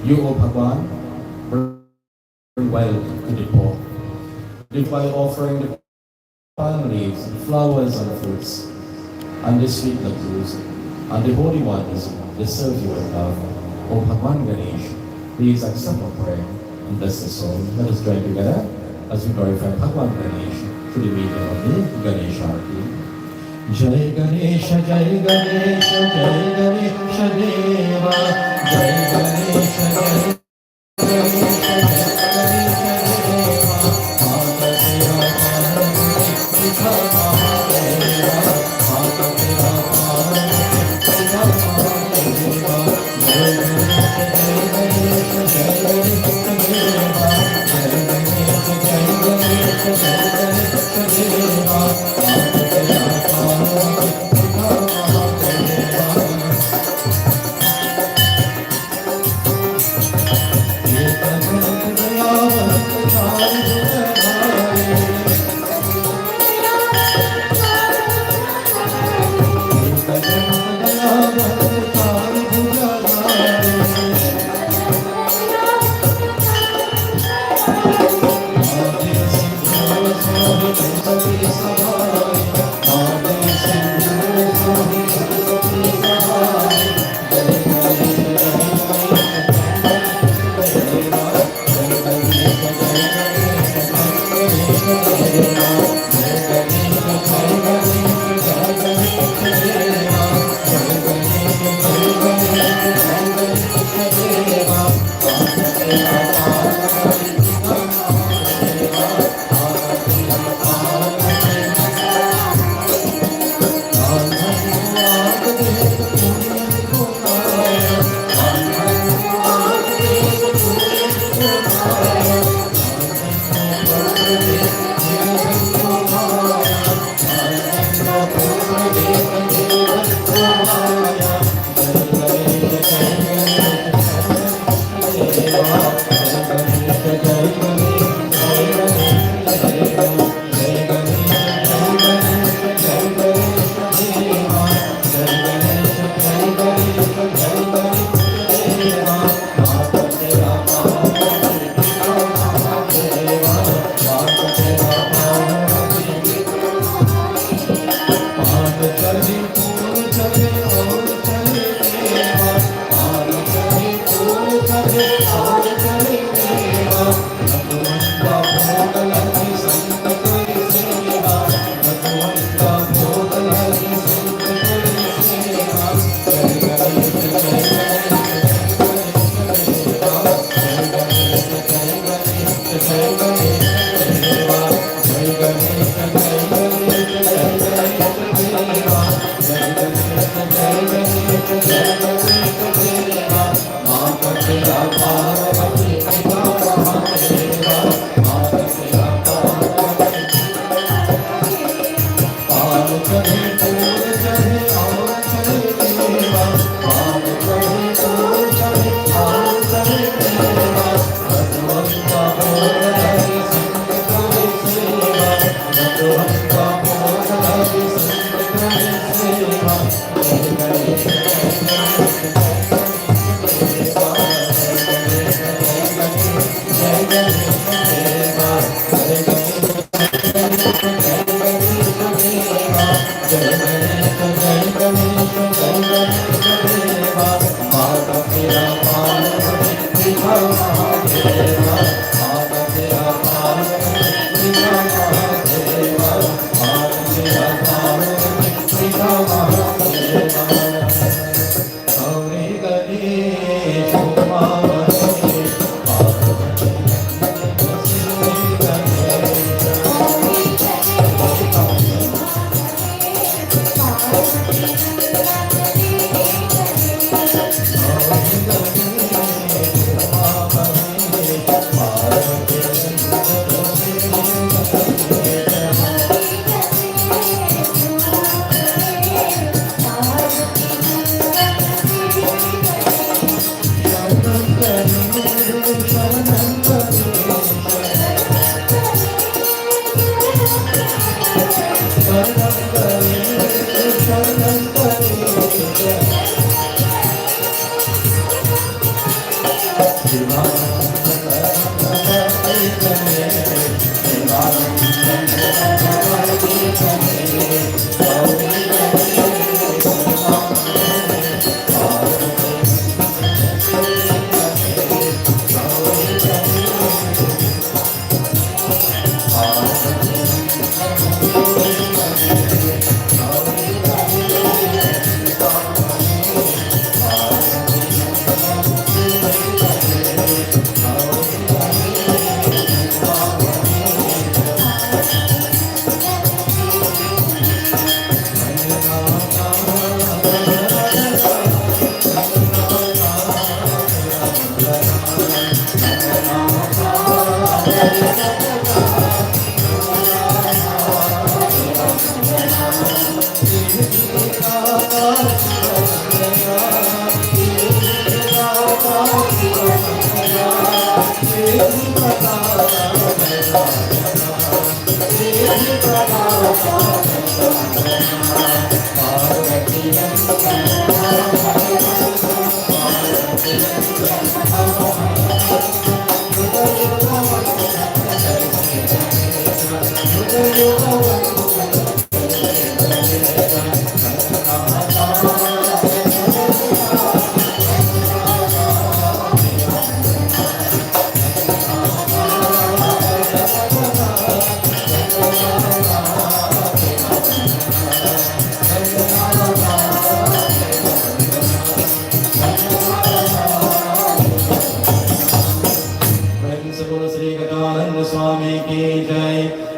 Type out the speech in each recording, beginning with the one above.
You, O Bhagwan, bring wealth to the poor. By offering the palm leaves, and flowers and fruits, and the sweet lettuce, and the holy ones that serve you with love. O Bhagwan Ganesh, please accept our prayer and bless the soul. Let us join together as we glorify Bhagwan Ganesh through the medium of the Ganesh Arati. Jai Ganesha, Jai Ganesha, Jai Ganesha Deva, Jai Ganesha, Jai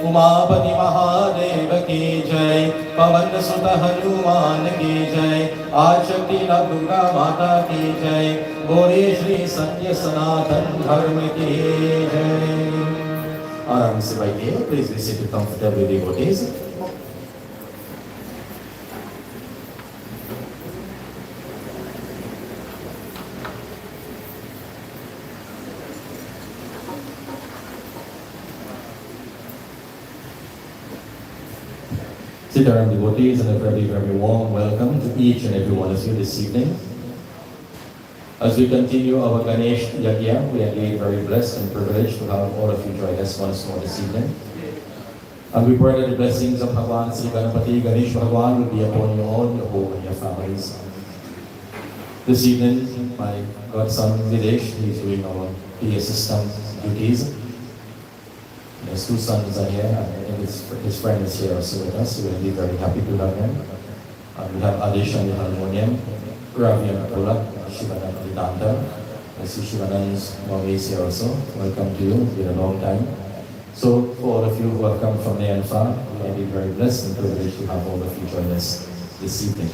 Umapati Mahadev की जय, पवन सुत हनुमान की जय, आदिशक्ति दुर्गा माता की जय, बोले श्री सत्य सनातन धर्म की जय। आराम से बैठिए, please be seated comfortably devotees. Sit down, devotees, and a very, very warm welcome to each and every one of you this evening. As we continue our Ganesh Yagna, we are indeed very blessed and privileged to have all of you join us once more this evening. And we pray that the blessings of Bhagavan Sri Ganapati, Ganesh Bhagavan will be upon you all, your home and your families. This evening, my godson Videsh, he is doing our PA system duties. His two sons are here, and his friend is here also with us, so we'll be very happy to have him. We have Adish on the harmonium, Ravi on the Pulak, Shivanand on the Danta. I see Shivanand's mommy is here also. Welcome to you, it's been a long time. So, for all of you who have come from near and far, we are very blessed and privileged to have all of you join us this evening.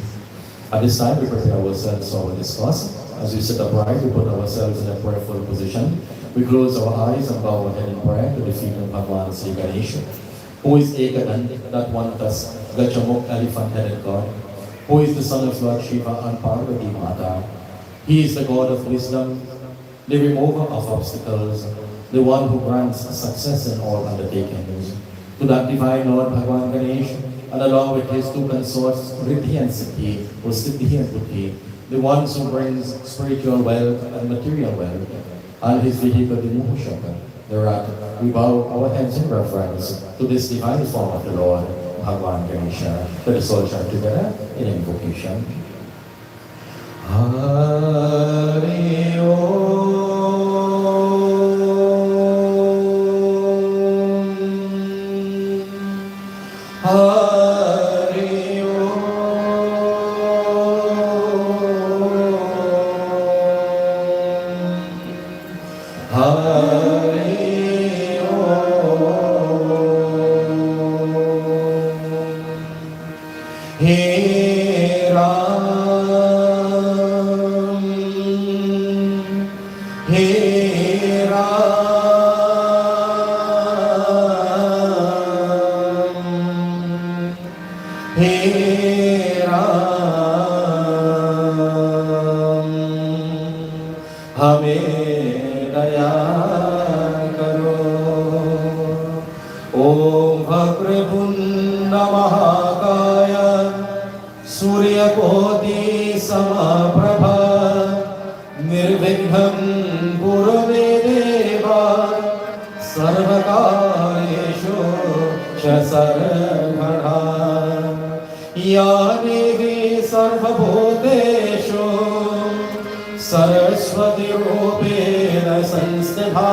At this time, we prepare ourselves for our discourse. As we sit upright, we put ourselves in a prayerful position. We close our eyes and bow our head in prayer to the feet of Bhagavan Sri Ganesh, who is Ekadant, that one thus, Gachamuk, elephant-headed God, who is the son of Lord Shiva and Parvati Mata. He is the God of wisdom, the remover of obstacles, the one who grants success in all undertakings. To that divine Lord Bhagavan Ganesh, and along with his two consorts, Riddhi and Siddhi, or Siddhi and Buddhi, the ones who brings spiritual wealth and material wealth, and his vehicle, the Muhushaka. Thereafter, we bow our heads in reverence to this divine form of the Lord, Bhagavan Ganesha. Let us all chant together in invocation. Hari Om. Hari Om. Hari Om. He Ram, He Ram, He Ram, hame daya karo. Om Bhakrapunda Mahakaya Surya Koti Samaprabha Nirvigham गुरुवे देवा सर्वकार्येषु च सर्वदा या देवी सर्वभूतेषु सरस्वती रूपेण संस्थिता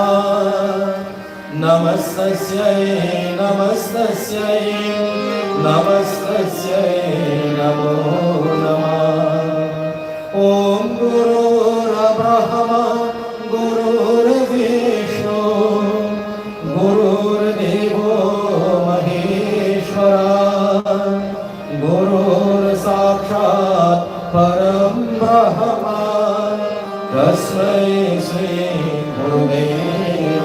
नमस्तस्यै नमस्तस्यै नमस्तस्यै नमो नमः। ॐ गुरुर्ब्रह्मा गुरुर्विष्णु गुरुर्देवो महेश्वरा गुरुर्साक्षात् परं ब्रह्म तस्मै श्री गुरुवे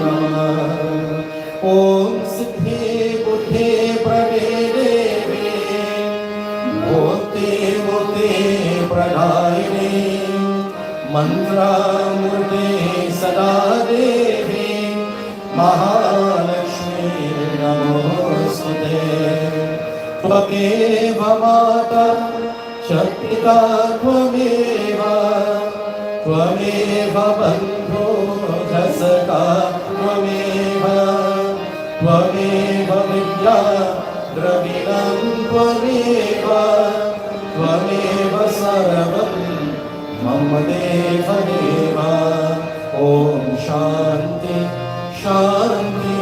नमः। ॐ सिद्धि बुद्धि प्रदे मूर्ति प्रदायिनी मंत्रामूर्ति सदा देवी महालक्ष्मी नमोस्तुते। त्वमेव माता शक्तिका त्वमेव त्वमेव बन्धो जसका त्वमेव त्वमेव विद्या द्रविणं त्वमेव त्वमेव सर्वं मम देव देव। ॐ शान्ति शान्ति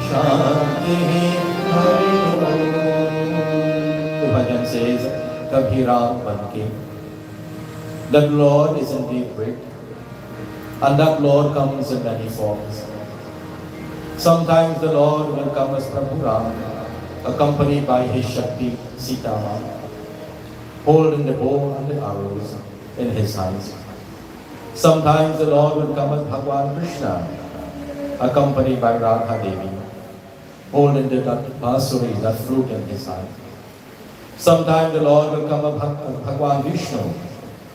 शान्ति हरि ओम। The bhajan says, Kabhira Banke. That Lord is indeed great, and that Lord comes in many forms. Sometimes the Lord will come as Prabhu Ram, accompanied by his Shakti Sita, holding the bow and the arrows in his hands. Sometimes the Lord will come as Bhagwan Krishna, accompanied by Radha Devi, holding the basuri, that flute in his hand. Sometimes the Lord will come as Bhagwan Vishnu,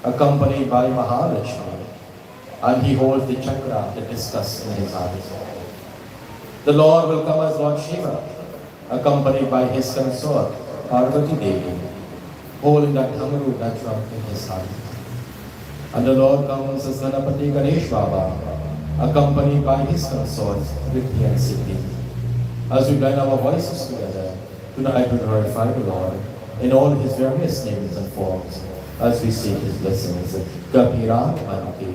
accompanied by Maharaj, and he holds the chakra, the discus in his hands. The Lord will come as Lord Shiva, accompanied by his consort, Parvati Devi, holding that dhamru, that drum in his hand. And the Lord comes as Ganapati Ganesh Baba, accompanied by his consorts, Riddhi and Siddhi. As we join our voices together, tonight we glorify the Lord in all his various names and forms, as we seek his blessings. Kabhira Banke,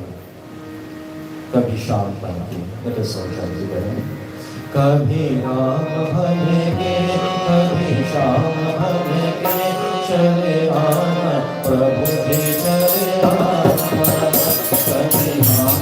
Kabhi Banke. Let us all join together. कभी राम बनेंगे कभी श्याम बनेंगे चले आना प्रभु जी चले आना कभी राम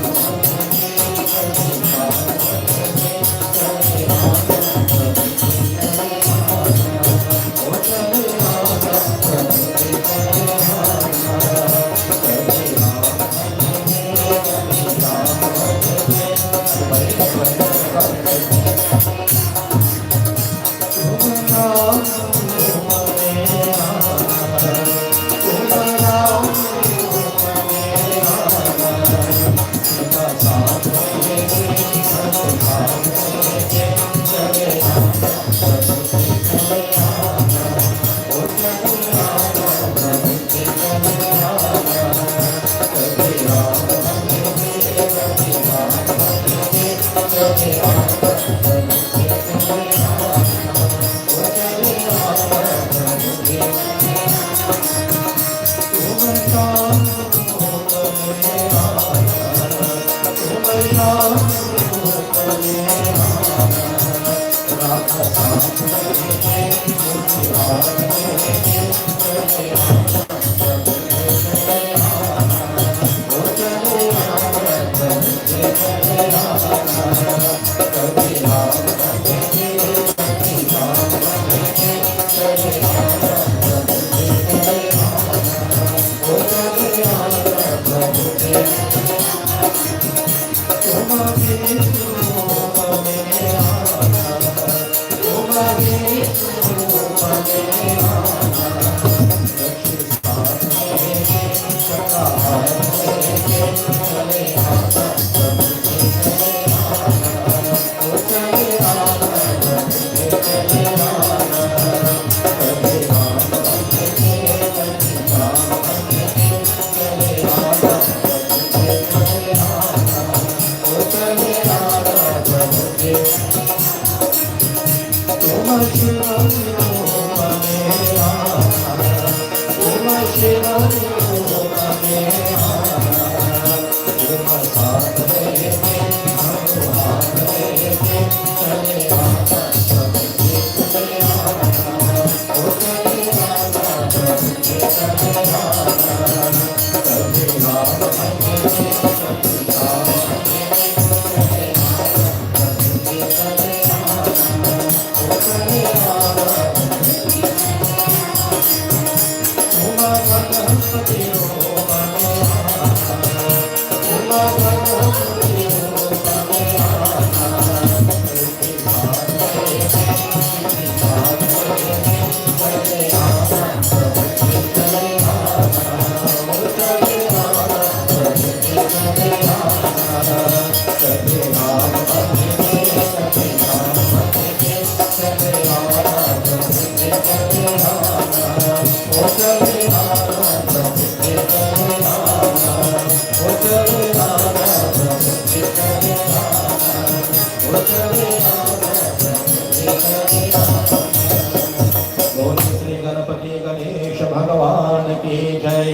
गणेश भगवान की जय,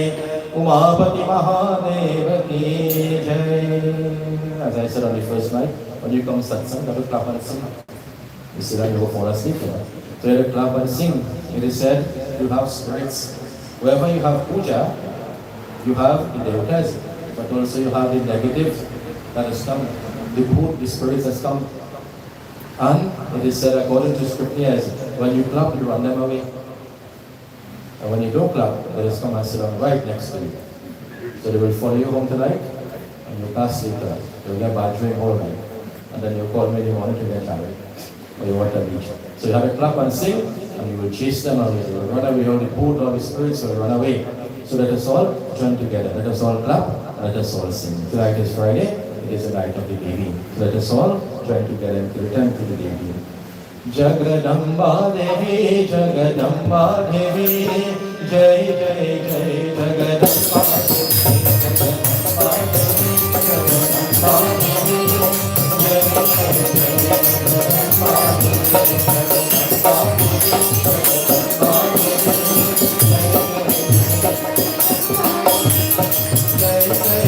उमापति महादेव की जय. As I said on the first night, when you come satsang, you have to clap and sing. You sit down, you go fall asleep. So you have to clap and sing. It is said you have spirits. Wherever you have puja, you have the devatas, but also you have the negative that has come, the bhoot, the spirits has come. And it is said according to scriptures, when you clap, you run them away. And when you don't clap, they just come and sit down right next to you. So they will follow you home tonight, and you pass later. You'll get bad dream all night. And then you call me in the morning to get married, or you want to reach. So you have to clap and sing, and you will chase them away. You will run away, all the bhoot, all the spirits will run away. So let us all join together. Let us all clap, and let us all sing. Tonight is Friday, it is the night of the Devi. So let us all join together and return to the Devi. Jagadamba Devi, Jagadamba Devi, Jai Jai Jai Jagadamba Devi, Jagadamba Devi, Jagadamba Devi, Jai Jai Jai Jagadamba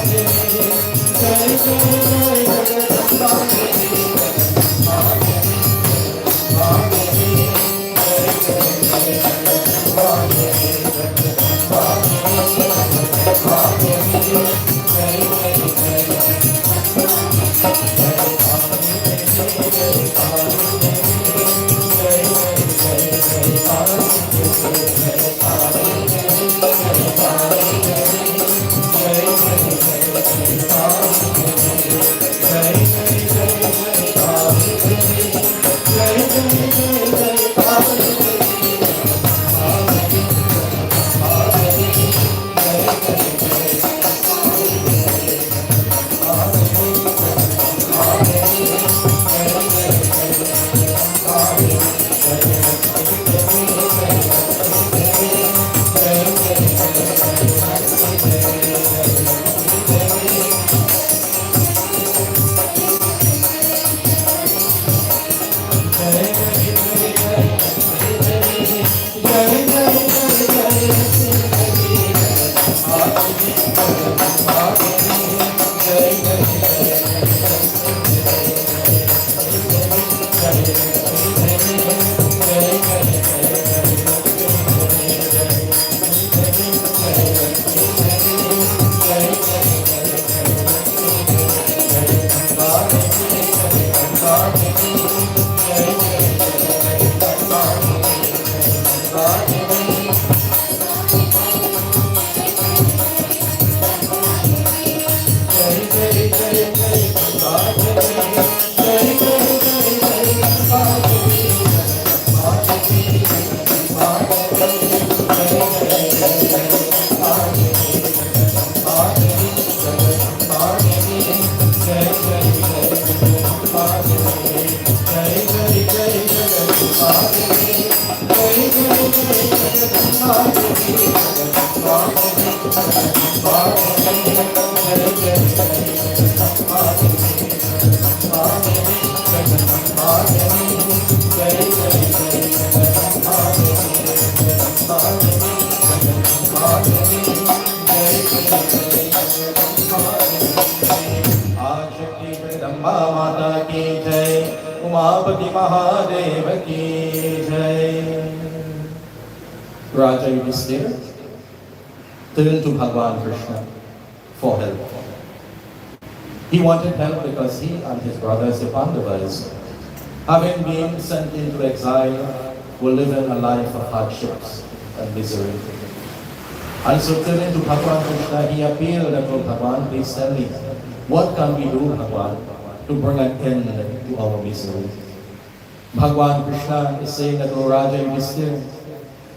Devi, Jagadamba आशक्ति Jagdamba माता की जय, उमापति महादेव की जय. Raja Yudhishthira turned to Bhagavan Krishna for help. He wanted help because he and his brothers, the Pandavas, having been sent into exile, were living a life of hardships and misery. And so turning to Bhagavan Krishna, he appealed and told Bhagavan, please tell me, what can we do, Bhagavan, to bring an end to our misery? Bhagavan Krishna is saying that, O Raja Yudhishthira,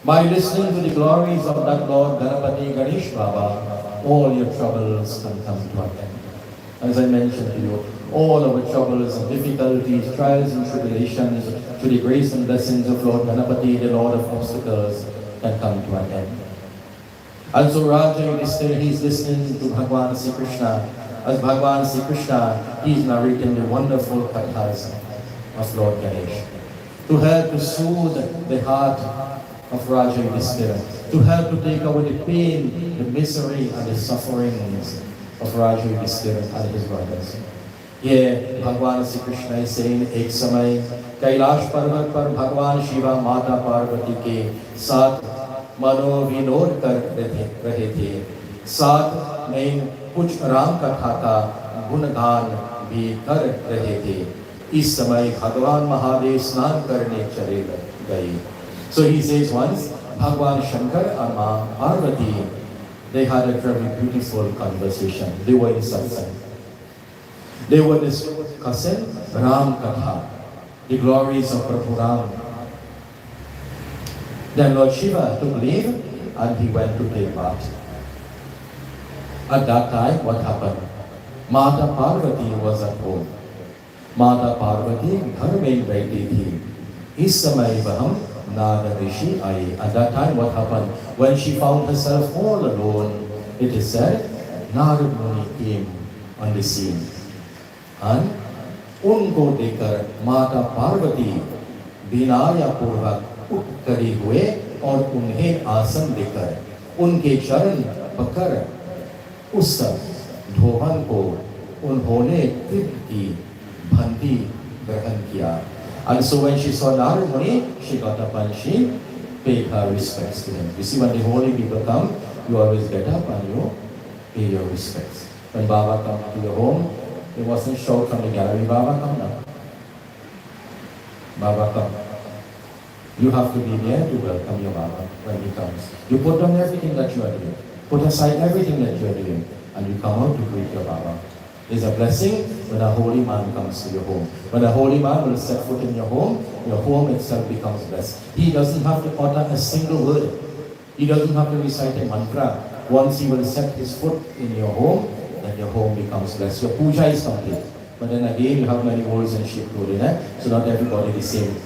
by listening to the glories of that Lord Ganapati Ganesh Baba, all your troubles can come to an end. As I mentioned to you, all our troubles and difficulties, trials and tribulations, to the grace and blessings of Lord Ganapati, the Lord of obstacles, can come to an end. And so Raja Yudhishthira, he is listening to Bhagavan Sri Krishna. As Bhagavan Sri Krishna, he is narrating the wonderful kathas of Lord Ganesh, to help to soothe the heart of Raja Yudhishthira, to help to take away the pain, the misery and the sufferings of Raja Yudhishthira and his brothers. Here, Bhagavan Sri Krishna is saying, एक समय कैलाश पर्वत पर भगवान शिवा माता पार्वती के साथ मनोविनोद कर रहे थे. साथ में कुछ राम कथा का गुणगान भी कर रहे थे. इस समय भगवान महादेव स्नान करने चले गए. So he says once, Bhagavan Shankar and Ma Parvati, they had a very beautiful conversation. They were in satsang. They were discussing Ram Katha, the glories of Prabhu Ram. Then Lord Shiva took leave and he went to take bath. At that time, what happened? Mata Parvati was at home. Mata Parvati घर में बैठी थी. इस समय वह Nada Rishi Ai. At that time, what happened? When she found herself all alone, it is said, Narad Muni came on the scene. And उनको देखकर माता पार्वती विनय पूर्वक उठ खड़ी हुए और उन्हें आसन देकर उनके चरण पकड़ उस धोहन को उन्होंने तृप्त की भंती ग्रहण किया. And so when she saw Narad Muni, she got up and she paid her respects to him. You see, when the holy people come, you always get up and you pay your respects. When Baba comes to your home, it wasn't shout from the gallery, Baba come now. Baba come. You have to be there to welcome your Baba when he comes. You put down everything that you are doing. Put aside everything that you are doing and you come out to greet your Baba. It's a blessing when a holy man comes to your home. When a holy man will set foot in your home itself becomes blessed. He doesn't have to utter a single word. He doesn't have to recite a mantra. Once he will set his foot in your home, then your home becomes blessed. Your puja is complete. But then again, you have many holes and sheep in it, so not everybody is the same.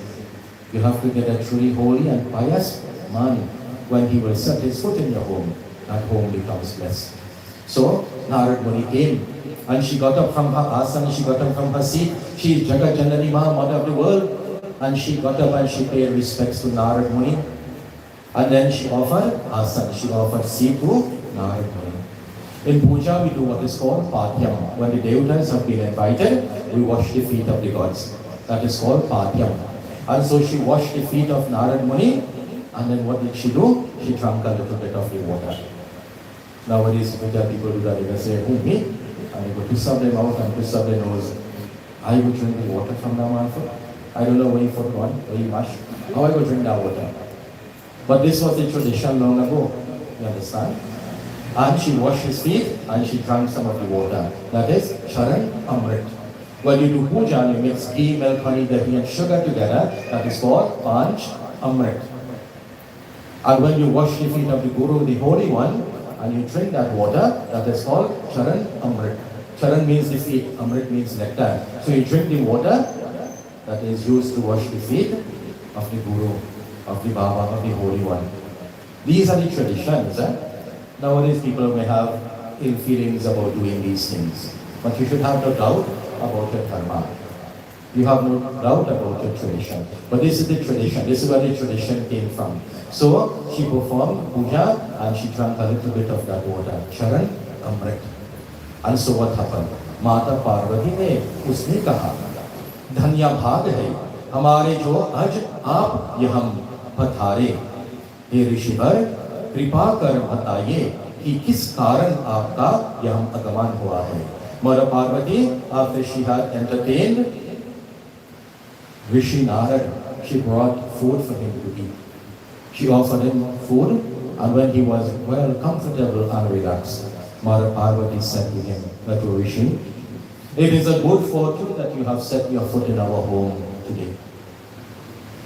You have to get a truly holy and pious man. When he will set his foot in your home, that home becomes blessed. So, Narad Muni came. And she got up from her asana, she got up from her seat. She is Jagat Janani Ma, mother of the world. And she got up and she paid respects to Narad Muni. And then she offered asana, she offered seat to Narad Muni. In puja, we do what is called Patyam. When the devatas have been invited, we wash the feet of the gods. That is called Patyam. And so she washed the feet of Narad Muni. And then what did she do? She drank a little bit of the water. Nowadays, puja people do that. They say, who, me? And they go twist up their mouth and twist up their nose. I will drink the water from now on. I don't know where you put one, where you mash. How I will drink that water. But this was the tradition long ago. You understand? And she washed his feet and she drank some of the water. That is Charan Amrit. When you do puja and you mix ghee, milk, honey, dahi and sugar together, that is called Panch Amrit. And when you wash the feet of the Guru, the Holy One, and you drink that water, that is called Charan Amrit. Charan means the feet, Amrit means nectar. So you drink the water that is used to wash the feet of the Guru, of the Baba, of the Holy One. These are the traditions. Nowadays people may have ill feelings about doing these things. But you should have no doubt about your karma. You have no doubt about your tradition. But this is the tradition. This is where the tradition came from. So she performed puja and she drank a little bit of that water. Charan Amrit. And so what happened? माता पार्वती ने उसने कहा, धन्य भाग है हमारे जो आज आप यहाँ पधारे। हे ऋषिवर, कृपा कर बताइए कि किस कारण आपका यहाँ आगमन हुआ है। Mother Parvati, after she had entertained Rishi Narad, she brought food for him to eat. She offered him food, and when he was well, comfortable and relaxed, Mother Parvati said to him, that Rishi, it is a good fortune that you have set your foot in our home today.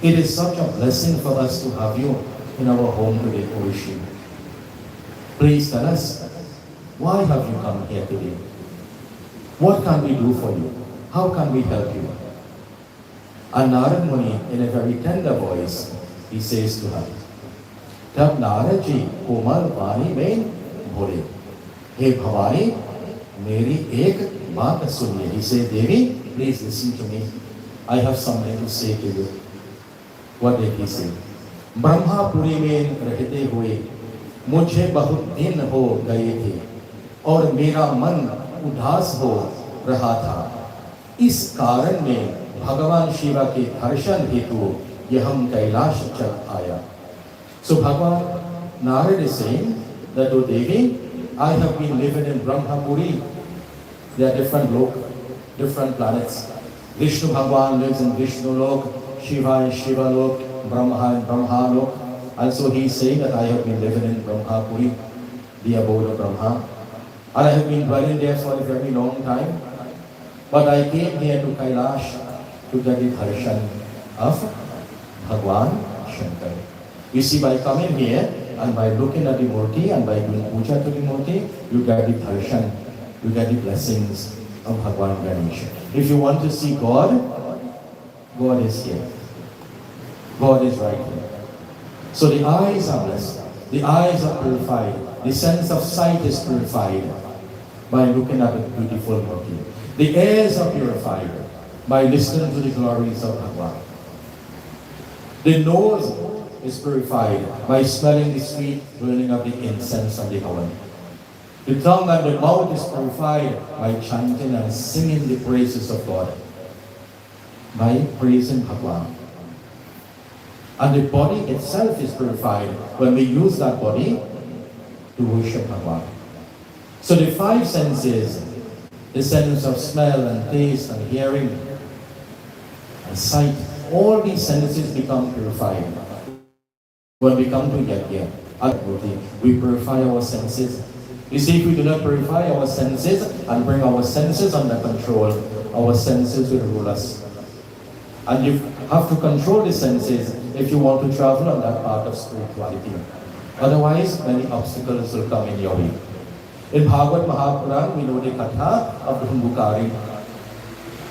It is such a blessing for us to have you in our home today, O Rishi. Please tell us, why have you come here today? What can we do for you? How can we help you? And Narad Muni, in a very tender voice, he says to her, तब नारद जी कोमल वाणी में बोले, हे भवानी, मेरी एक बात सुनिए. He said, Devi, please listen to me. I have something to say to you. What did he say? Brahmapuri में रहते हुए मुझे बहुत दिन हो गए थे और मेरा मन उदास हो रहा था. इस कारण में भगवान शिव के दर्शन हेतु यह हम कैलाश चल आया. So Bhagavan Narad is saying that, O Devi, I have been living in Brahmapuri. There are different lok, different planets. Vishnu Bhagavan lives in Vishnu lok, Shiva in Shiva lok, Brahma in Brahma lok. And so he is saying that I have been living in Brahmapuri, the abode of Brahma. And I have been dwelling there for a very long time. But I came here to Kailash to get the darshan of Bhagwan Shankar. You see, by coming here and by looking at the murti and by doing puja to the murti, you get the darshan, you get the blessings of Bhagwan Ganesh. If you want to see God, God is here. God is right here. So the eyes are blessed, the eyes are purified, the sense of sight is purified by looking at the beautiful murti. The ears are purified by listening to the glories of Bhagwan. The nose is purified by smelling the sweet burning of the incense and the havan. The tongue and the mouth is purified by chanting and singing the praises of God, by praising Bhagwan. And the body itself is purified when we use that body to worship Bhagwan. So the five senses, the sense of smell and taste and hearing and sight, all these senses become purified. When we come to Yagna, we purify our senses. You see, if we do not purify our senses and bring our senses under control, our senses will rule us. And you have to control the senses if you want to travel on that path of spirituality. Otherwise, many obstacles will come in your way. In Bhagavad Mahapuran, we know the katha of Dhundukari.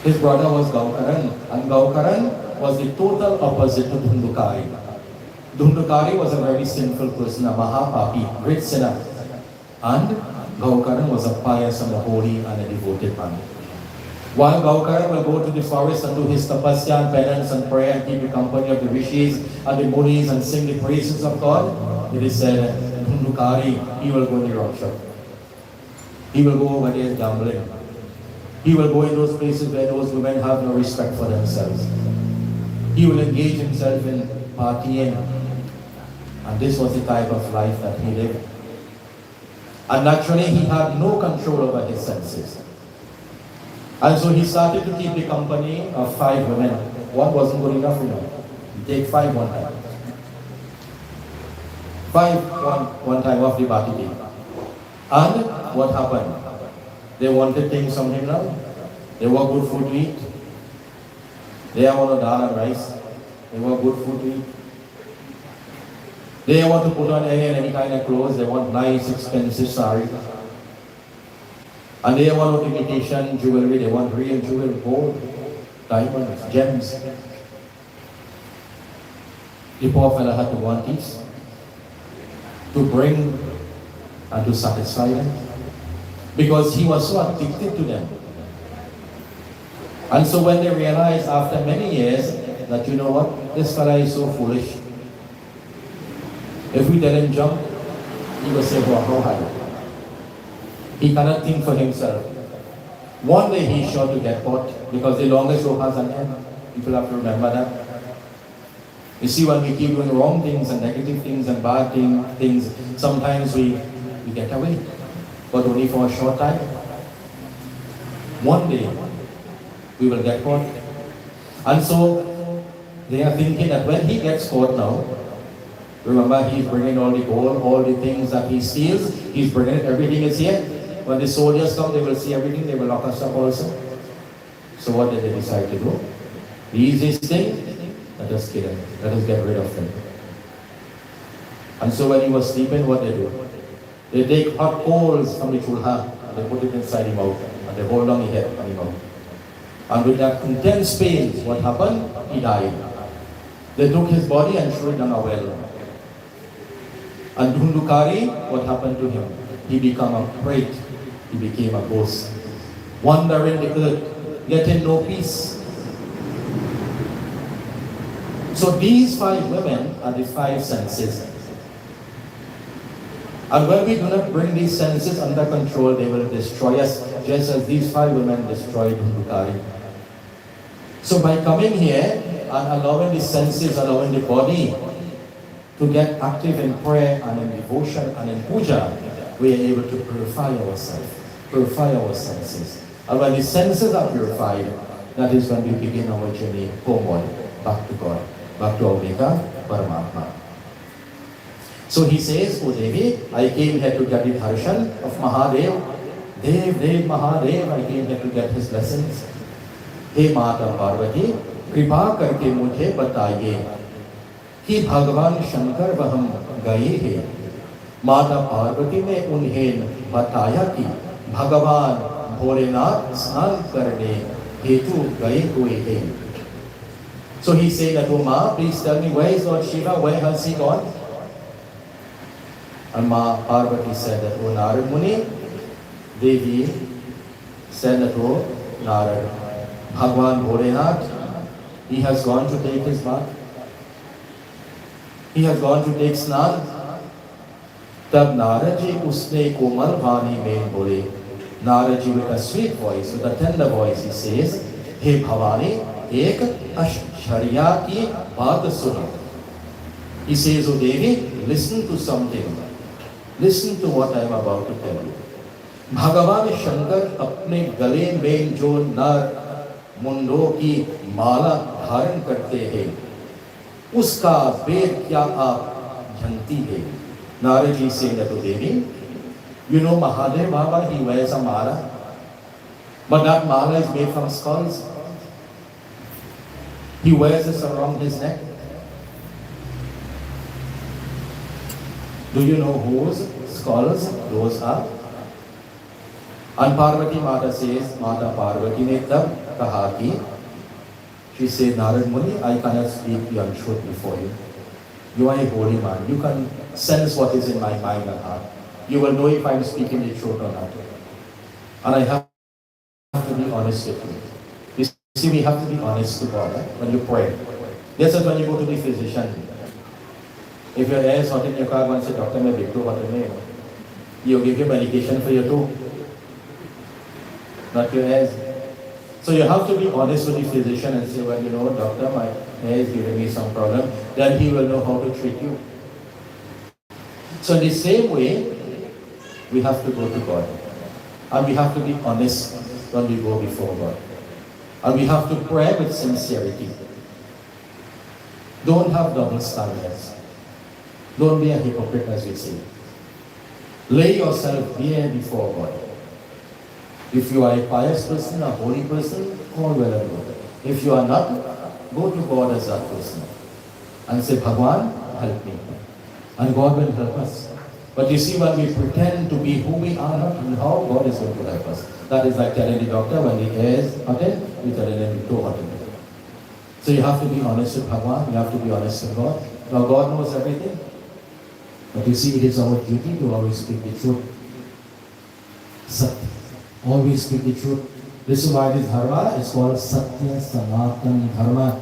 His brother was Gaukaran, and Gaukaran was the total opposite to Dhundukari. Dhundukari was a very sinful person, a Mahapapi, great sinner. And Gaukaran was a pious and a holy and a devoted man. While Gaukaran will go to the forest and do his tapasya and penance and prayer and keep the company of the rishis and the munis and sing the praises of God, it is said, Dhundukari, he will go in the rock shop. He will go over there gambling. He will go in those places where those women have no respect for themselves. He will engage himself in partying. And this was the type of life that he lived. And naturally, he had no control over his senses. And so he started to keep the company of 5 women. One wasn't good enough, you know. You take 5 one time. 5 one time off the party day. And what happened? They wanted things from him now. They want good food to eat. They want dal and rice. They want good food to eat. They want to put on any kind of clothes. They want nice, expensive sari. And they want imitation jewelry. They want real jewelry, gold, diamonds, gems. The poor fellow had to want these to bring and to satisfy them, because he was so addicted to them. And so when they realized after many years that, you know what, this fellow is so foolish. If we tell him jump, he will say, go how high. He cannot think for himself. One day he's sure to get caught because the longest rope has an end. People have to remember that. You see, when we keep doing wrong things and negative things and bad things, sometimes we get away, but only for a short time. One day we will get caught. And so they are thinking that when he gets caught now, remember he's bringing all the gold, all the things that he steals, he's bringing it, everything is here. When the soldiers come, they will see everything, they will lock us up also. So what did they decide to do? The easiest thing, let us kill him, let us get rid of him. And so when he was sleeping, what they do? They take hot coals from the chulha and they put it inside his mouth and they hold on his head and his mouth. And with that intense pain, what happened? He died. They took his body and threw it down a well. And Dhundukari, what happened to him? He became a prey. He became a ghost. Wandering the earth, getting no peace. So these 5 women are the 5 senses. And when we do not bring these senses under control, they will destroy us, just as these 5 women destroyed Dhundukari. So by coming here and allowing the senses, allowing the body to get active in prayer and in devotion and in puja, we are able to purify ourselves, purify our senses. And when the senses are purified, that is when we begin our journey homeward, back to God, back to our Maker, Paramatma. So he says, O Devi, I came here to get the darshan of Mahadev. Dev Mahadev, I came here to get his blessings. हे माता पार्वती, कृपा करके मुझे बताइए कि भगवान शंकर वह गए हैं। माता पार्वती ने उन्हें बताया कि भगवान भोलेनाथ स्नान करने हेतु गए हुए हैं। So he said that, oh Ma, please tell me, where is Lord Shiva? Where has he gone? And Ma Parvati said that, oh Narad Muni, Devi said that, oh Narad, Bhagwan Bholenath, he has gone to take his bath. He has gone to take snan. Tab Narad ji usne komal vani mein bole. Narad ji with a sweet voice, with a tender voice, he says, Hey Bhavani, ek ashcharya ki baat suno. He says, O Devi, listen to something. Listen to what I am about to tell you. भगवान शंकर अपने गले में जो नर मुंडों की माला धारण करते हैं, उसका वेद क्या आप जानती है? Narad ji saying that to Devi, you know Mahadev Baba, he wears a mala, but that mala is made from skulls. He wears this around his neck. Do you know whose skulls those are? And Parvati Mata says, Mata Parvati ne tab kaha ki, she said, Narad Muni, I cannot speak the untruth before you. You are a holy man. You can sense what is in my mind and heart. You will know if I am speaking the truth or not. And I have to be honest with you. You see, we have to be honest to God when you pray. Just as when you go to the physician. If your air is hot in your car, one say, Doctor, my big toe hot in me. He'll give you medication for your toe, not your ears. So you have to be honest with the physician and say, well, you know, doctor, my hair is giving me some problem. Then he will know how to treat you. So in the same way, we have to go to God. And we have to be honest when we go before God. And we have to pray with sincerity. Don't have double standards. Don't be a hypocrite, as we say. Lay yourself bare before God. If you are a pious person, a holy person, all well and good. If you are not, go to God as that person and say, Bhagwan, help me. And God will help us. But you see, when we pretend to be who we are not and how, God is going to help us. That is like telling the doctor when the air is hot, we tell him the toe hot. So you have to be honest with Bhagwan, you have to be honest with God. Now God knows everything. But you see, it is our duty to always speak the truth. Satya. Always speak the truth. This is why this dharma is called Satya Sanatan Dharma.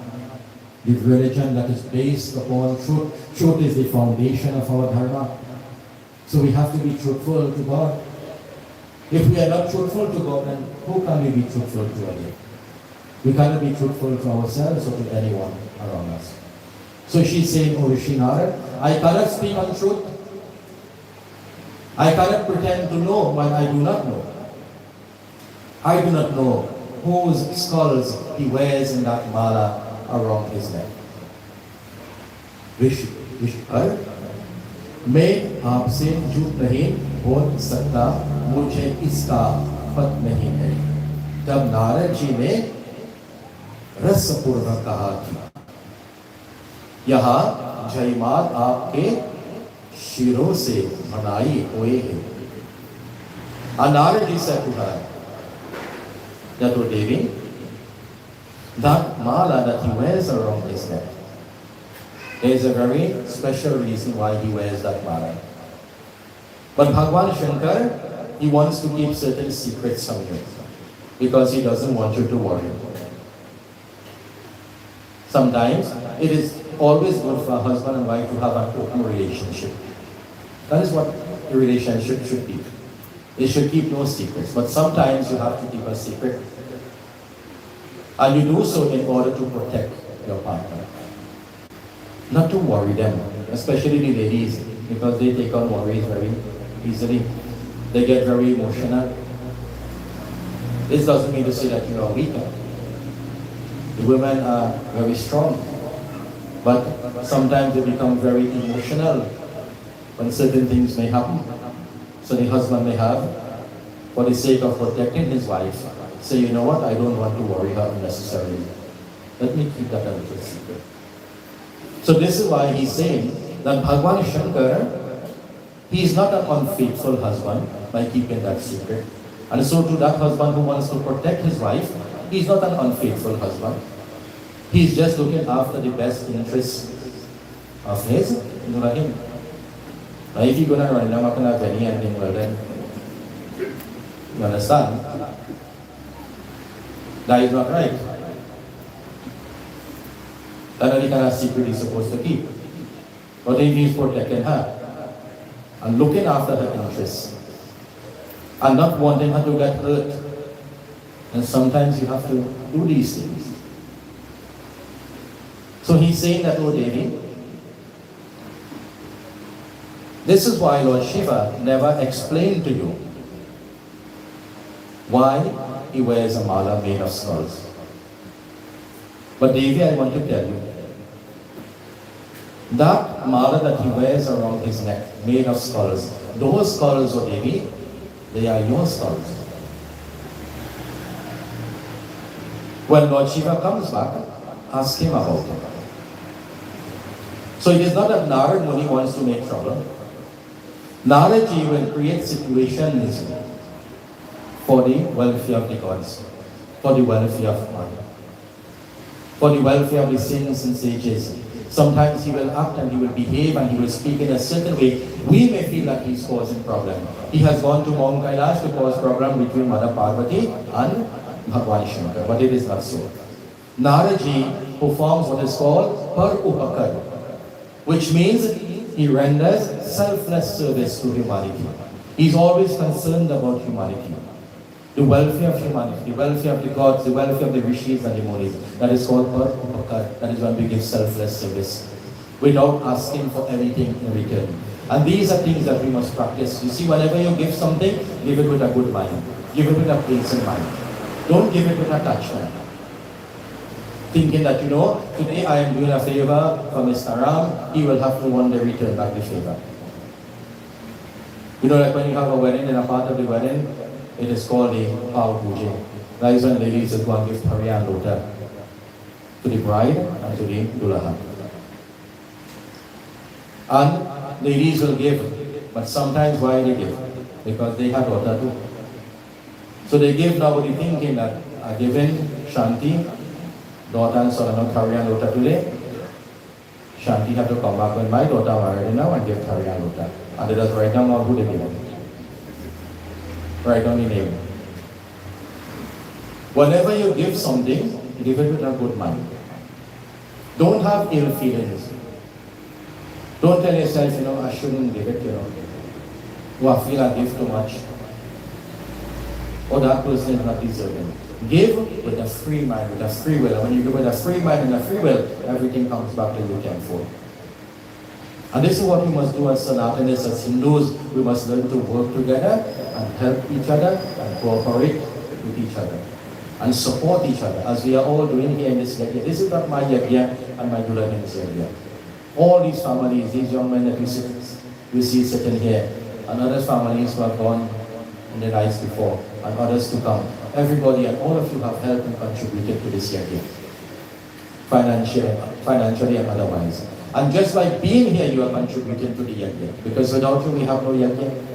The religion that is based upon truth. Truth is the foundation of our dharma. So we have to be truthful to God. If we are not truthful to God, then who can we be truthful to again? We cannot be truthful to ourselves or to anyone around us. So she's saying, oh Shinara, I cannot speak untruth. I cannot pretend to know what I do not know. I do not know whose skulls he wears in that mala around his neck. विश्वर मैं आपसे झूठ नहीं बोल सकता, मुझे इसका पता नहीं है। तब नारद जी ने रसपूर्वक कहा कि यहाँ जयमाल आपके शिरों से बनाई हुए हैं। And Narad ji said to her, that O Devi, that mala that he wears around his neck, there is a very special reason why he wears that mala. But Bhagwan Shankar, he wants to keep certain secrets from you because he doesn't want you to worry. Sometimes it is always good for a husband and wife to have an open relationship. That is what a relationship should be. They should keep no secrets, but sometimes you have to keep a secret. And you do so in order to protect your partner. Not to worry them, especially the ladies, because they take on worries very easily. They get very emotional. This doesn't mean to say that you are weaker. The women are very strong, but sometimes they become very emotional when certain things may happen. So the husband may have, for the sake of protecting his wife, say, you know what, I don't want to worry her unnecessarily. Let me keep that a little secret. So this is why he's saying that Bhagwan Shankar, he is not an unfaithful husband by keeping that secret. And so to that husband who wants to protect his wife, he is not an unfaithful husband. He is just looking after the best interests of his him. Now if you're going to run, I'm not going to have any ending, well then, you understand? That is not right. That is the kind of secret he's supposed to keep. But if he's protecting her and looking after her interests and not wanting her to get hurt, and sometimes you have to do these things. So he's saying that, oh Devi, this is why Lord Shiva never explained to you why he wears a mala made of skulls. But Devi, I want to tell you, that mala that he wears around his neck, made of skulls, those skulls, oh Devi, they are your skulls. When Lord Shiva comes back, ask him about it. So it is not that Narad Muni wants to make trouble. Narad Ji will create situations for the welfare of the gods, for the welfare of man, for the welfare of the saints and sages. Sometimes he will act and he will behave and he will speak in a certain way. We may feel that he's causing problem. He has gone to Mount Kailash to cause problem between Mother Parvati and Bhagwan Shankar, but it is not so. Narad Ji performs what is called par upakar, which means he renders selfless service to humanity. He's always concerned about humanity, the welfare of humanity, the welfare of the gods, the welfare of the rishis and the munis. That is called par upakar. That is when we give selfless service without asking for anything in return. And these are things that we must practice. You see, whenever you give something, give it with a good mind. Give it with a pleasing mind. Don't give it with attachment. Thinking that, you know, today I am doing a favor for Mr. Ram, he will have to one day return back the favor. You know, like when you have a wedding, and a part of the wedding, it is called a Pao Puja. That is when ladies will go and give Pariya and Lota to the bride and to the Dulaha. And ladies will give, but sometimes why they give? Because they have daughter too. So they give now with the thinking that I give in Shanti, daughter and son and Pariya and Lota today. Shanti have to come back when my daughter married now and give Pariya and Lota. And they just write down who they give. Write down the name. Whenever you give something, give it with a good mind. Don't have ill feelings. Don't tell yourself, you know, I shouldn't give it, you know. Oh, I feel I give too much. or that person is not deserving. Give with a free mind, with a free will. And when you give with a free mind and a free will, everything comes back to you tenfold. And this is what we must do as Sanatanis, as Hindus. We must learn to work together and help each other and cooperate with each other and support each other, as we are all doing here in this yagna. This is not my yagna and my Dula in this yagna. All these families, these young men that we see sitting here, and other families who have gone in the nights before, and others to come. Everybody and all of you have helped and contributed to this yagna, financially and otherwise. And just by being here, you are contributing to the yagna, because without you, we have no yagna.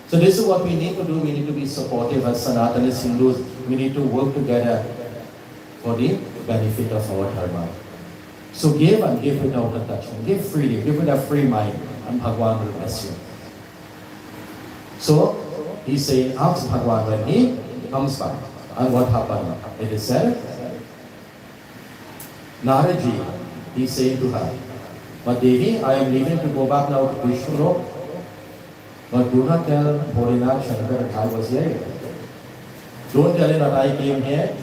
So this is what we need to do. We need to be supportive as Sanatanis Hindus. We need to work together for the benefit of our dharma. So give and give without attachment. Give freely, give with a free mind, and Bhagwan will bless you. So he's saying, ask Bhagwan when he comes back. And what happened? It is said, Naraji, he's saying to her, but Devi, I am leaving to go back now to Vishnu. But do not tell Bholinath Shankar that I was here. Don't tell him that I came here.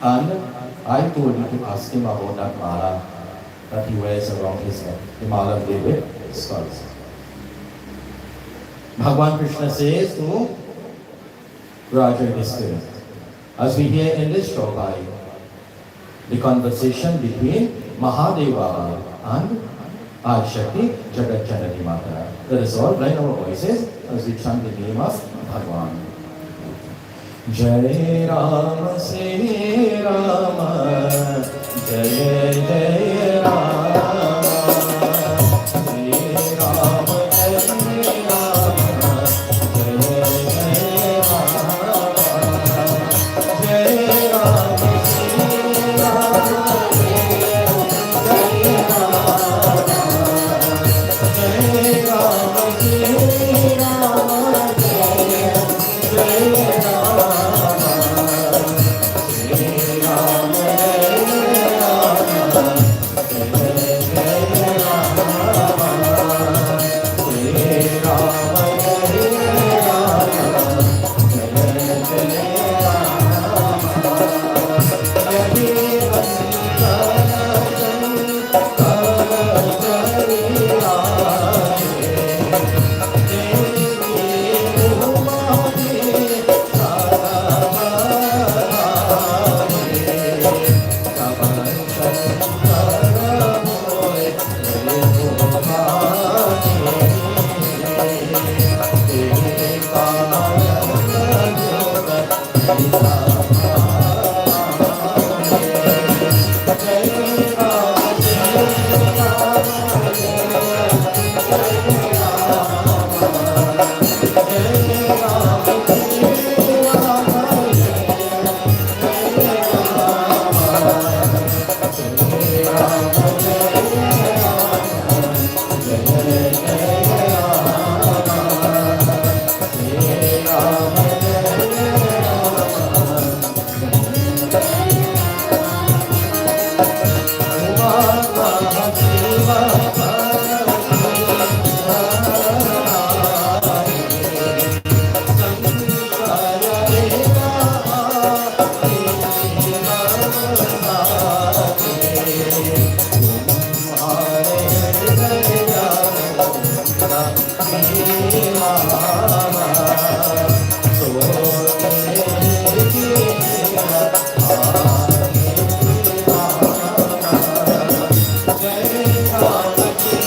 And I told you to ask him about that mala that he wears around his neck, the mala of David skulls. Bhagwan Krishna says to Raja Yudhishthira, as we hear in this shloka, the conversation between Mahadeva and Adishakti Jagat Janani Mata. Let us all join our voices as we chant the name of Bhagwan. Jai Ram Sri Rama, Jai Jai Rama, Sri Rama Jai Rama, Jai Jai Rama, Jai Rama Sri Rama, Jai Rama, Jai Rama Sri Rama.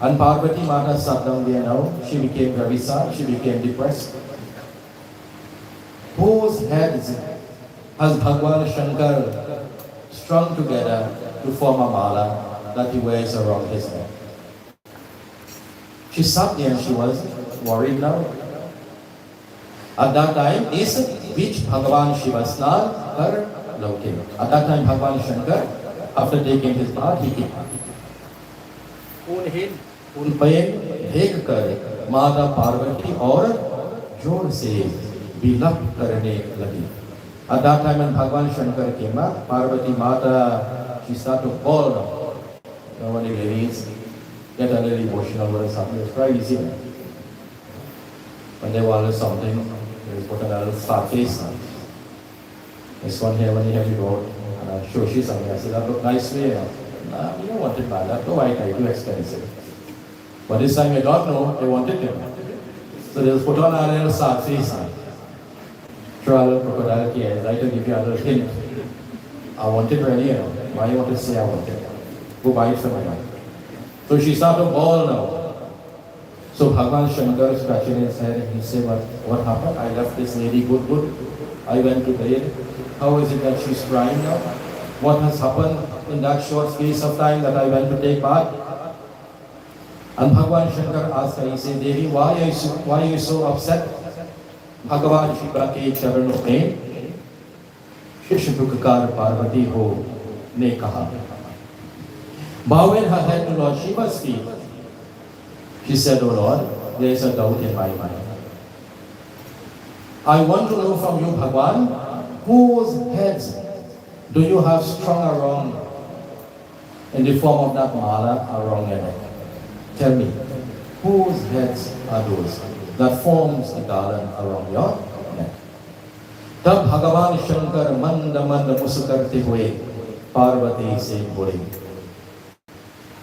And Parvati Mata sat down there now. She became very sad. She became depressed. Whose heads has Bhagwan Shankar strung together to form a mala that he wears around his neck? She sat there and she was worried now. At that time, इस बीच भगवान शिव स्नान कर लौटे. At that time, भगवान Shankar, after taking his bath, he came. उन पे vague कर माता पार्वती और जोर से विलप करने लगी. At that time, when भगवान Shankar came back, Parvati Mata, she started to bawl now. You know, when the ladies get a little emotional when something is quite easy. When they want something, they put a little sad face on. This one here, when you have you out, and I show you something, I said, that look nice way. Nah, you don't want it bad, that's too white, too expensive. But this time you don't know, they wanted it. So they'll put on a little sad face on. Throw a little crocodile tears, I can give you a little hint. I want it ready, you know. Why you want to say I want it? Go buy it for my wife. So she started to bawl now. So Bhagwan Shankar scratching his head and he said, what happened? I left this lady good. I went to bed. How is it that she's crying now? What has happened in that short space of time that I went to take bath? And Bhagwan Shankar asked her, he said, Devi, why are you so upset? Bhagavan Shiva के चरणों में शिष्य दुखकार पार्वती हो ने कहा. Bowing her head to Lord Shiva's feet, she said, "O Lord, there is a doubt in my mind. I want to know from you, Bhagwan, whose heads do you have strung around in the form of that mala around your neck? Tell me, whose heads are those that forms the garland around your neck?" तब भगवान शंकर मंद मंद मुस्कुराते हुए पार्वती से बोले.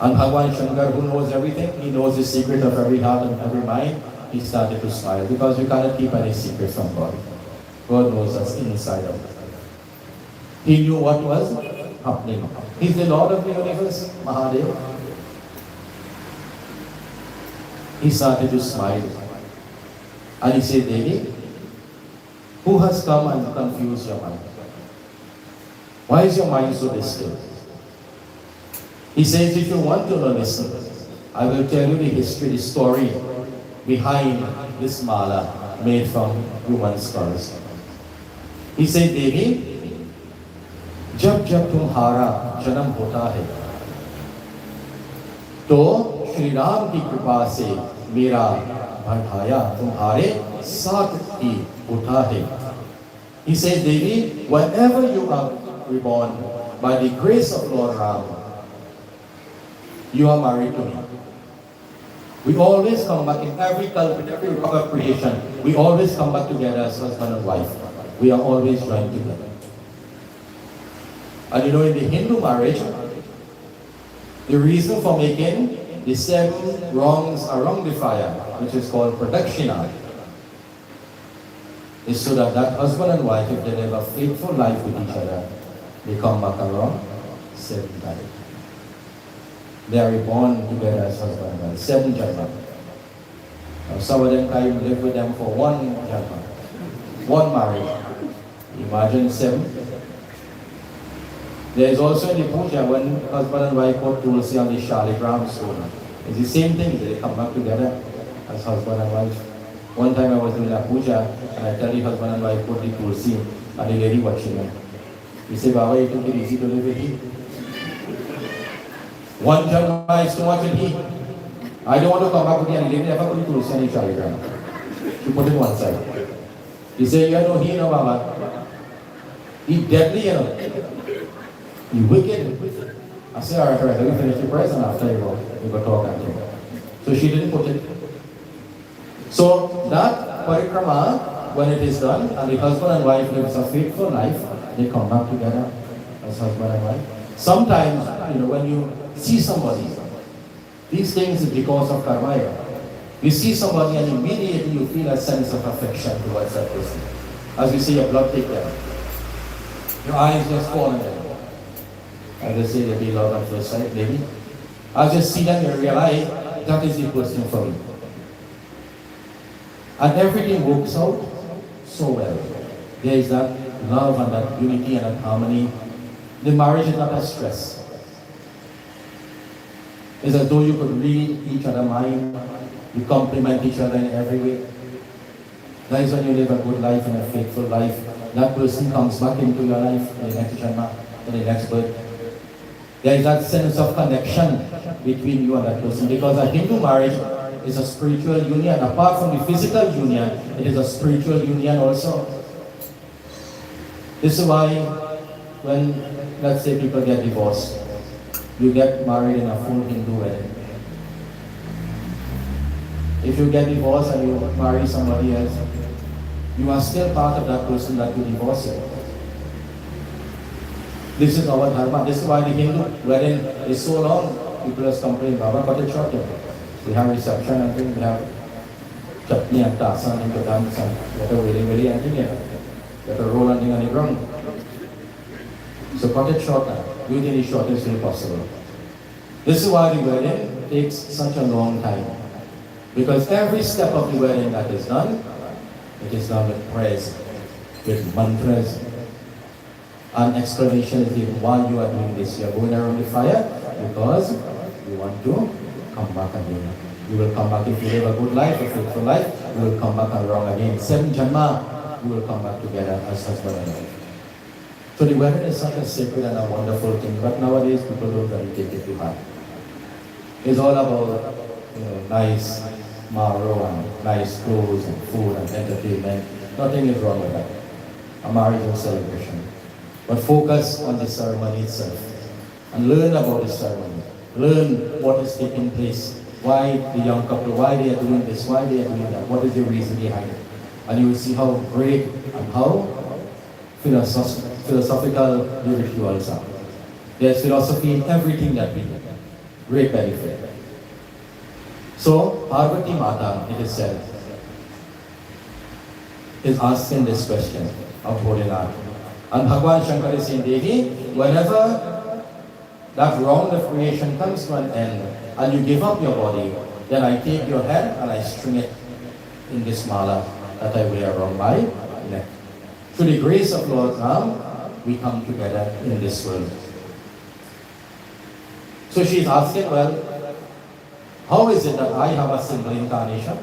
And Bhagwan Shankar, who knows everything, he knows the secret of every heart and every mind, he started to smile because you cannot keep any secret from God. God knows us inside out. He knew what was happening. He's the Lord of the universe, Mahadev. He started to smile. And he said, Devi, who has come and confused your mind? Why is your mind so disturbed? He says, if you want to know, listen, I will tell you the history, the story behind this mala made from human skulls. He said, Devi, जब जब तुम्हारा जन्म होता है तो श्री राम की कृपा से मेरा भंडाया तुम्हारे साथ ही उठा है. He says, Devi, whenever you are reborn by the grace of Lord Ram, you are married to me. We always come back in every culture, in every rock of creation. We always come back together as husband and wife. We are always joined together. And you know, in the Hindu marriage, the reason for making the 7 rungs around the fire, which is called pradakshina, is so that husband and wife, if they live a faithful life with each other, they come back around 7 times. They are reborn together as husband and wife, 7 janma. Now some of them can even live with them for 1 janma, 1 marriage. Imagine 7. There is also in the puja when husband and wife put tulsi on the shaligram stone. It's the same thing, they come back together as husband and wife. One time I was doing a puja and I tell the husband and wife put the tulsi and the lady watching them. He said, Baba, you took it easy to live with him. 1 janma is too much with him. I don't want to come back with you and lady never put the tulsi on the shaligram. She put it one side. He said, you know, he no Baba. He deadly, you know. You wicked. I said, all right, let me finish the prayers and after you go talk at him. So she didn't put it. So that parikrama, when it is done, and the husband and wife lives a faithful life, they come back together as husband and wife. Sometimes, you know, when you see somebody, these things is because of karma. You see somebody and immediately you feel a sense of affection towards that person. As you see your blood take down. Your eyes just fall on them. As they say, they be love at first sight, maybe. As you see them, you realize that is the person for me. And everything works out so well. There is that love and that unity and that harmony. The marriage is not a stress. It's as though you could read each other's mind, you complement each other in every way. That is when you live a good life and a faithful life. That person comes back into your life in the next Janma, in the next birth. There is that sense of connection between you and that person, because a Hindu marriage is a spiritual union. Apart from the physical union, it is a spiritual union also. This is why when, let's say, people get divorced, you get married in a full Hindu wedding. If you get divorced and you marry somebody else, you are still part of that person that you divorced with. This is our dharma. This is why the Hindu wedding is so long. People just complain, Baba, cut it short. We have reception and then we have chutney and tasan and dance and get a very and thing, get a roll and thing on the ground. So cut it short now. Do it in the shortest way possible. This is why the wedding takes such a long time. Because every step of the wedding that is done, it is done with prayers, with mantras, and explanation is given why you are doing this. You are going around the fire because you want to come back again. You will come back if you live a good life, a faithful life, you will come back around again. 7 Janma, you will come back together as husband and wife. So the wedding is such a sacred and a wonderful thing, but nowadays people don't really take it to heart. It's all about nice maro and nice clothes and food and entertainment. Nothing is wrong with that. A marriage is a celebration. But focus on the ceremony itself and learn about the ceremony. Learn what is taking place. Why the young couple, why they are doing this, why they are doing that, what is the reason behind it. And you will see how great and how philosophical the rituals are. There's philosophy in everything that we do. Great benefit. So, Parvati Mata, it is said, is asking this question of Bholenath. And Bhagwan Shankar is saying, Devi, whenever that round of creation comes to an end and you give up your body, then I take your head and I string it in this mala that I wear around my neck. Through the grace of Lord Ram, we come together in this world. So she's asking, well, how is it that I have a single incarnation?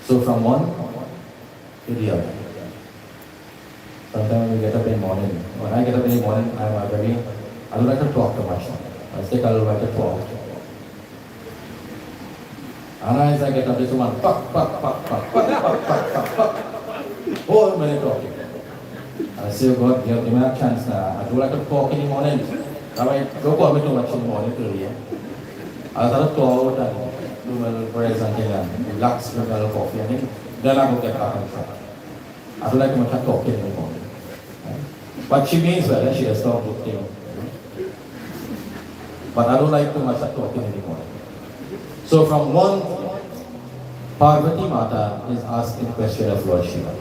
So from one to the other. Sometimes we get up in the morning. When I get up in the morning, I don't like to talk too much. I think I don't like to talk. And as I get up, this one, whole minute talking. I say, oh God, give me a chance now. I don't like to talk in the morning. Don't call me too much in the morning earlier. I start to talk and do my little prayers and things and relax, drink a little coffee and then I go get back on track. I don't like too much talking in the morning. But she means well, she has talked good thing. But I don't like too much talking in the morning. So from one, Parvati Mata is asking the question of Lord Shiva.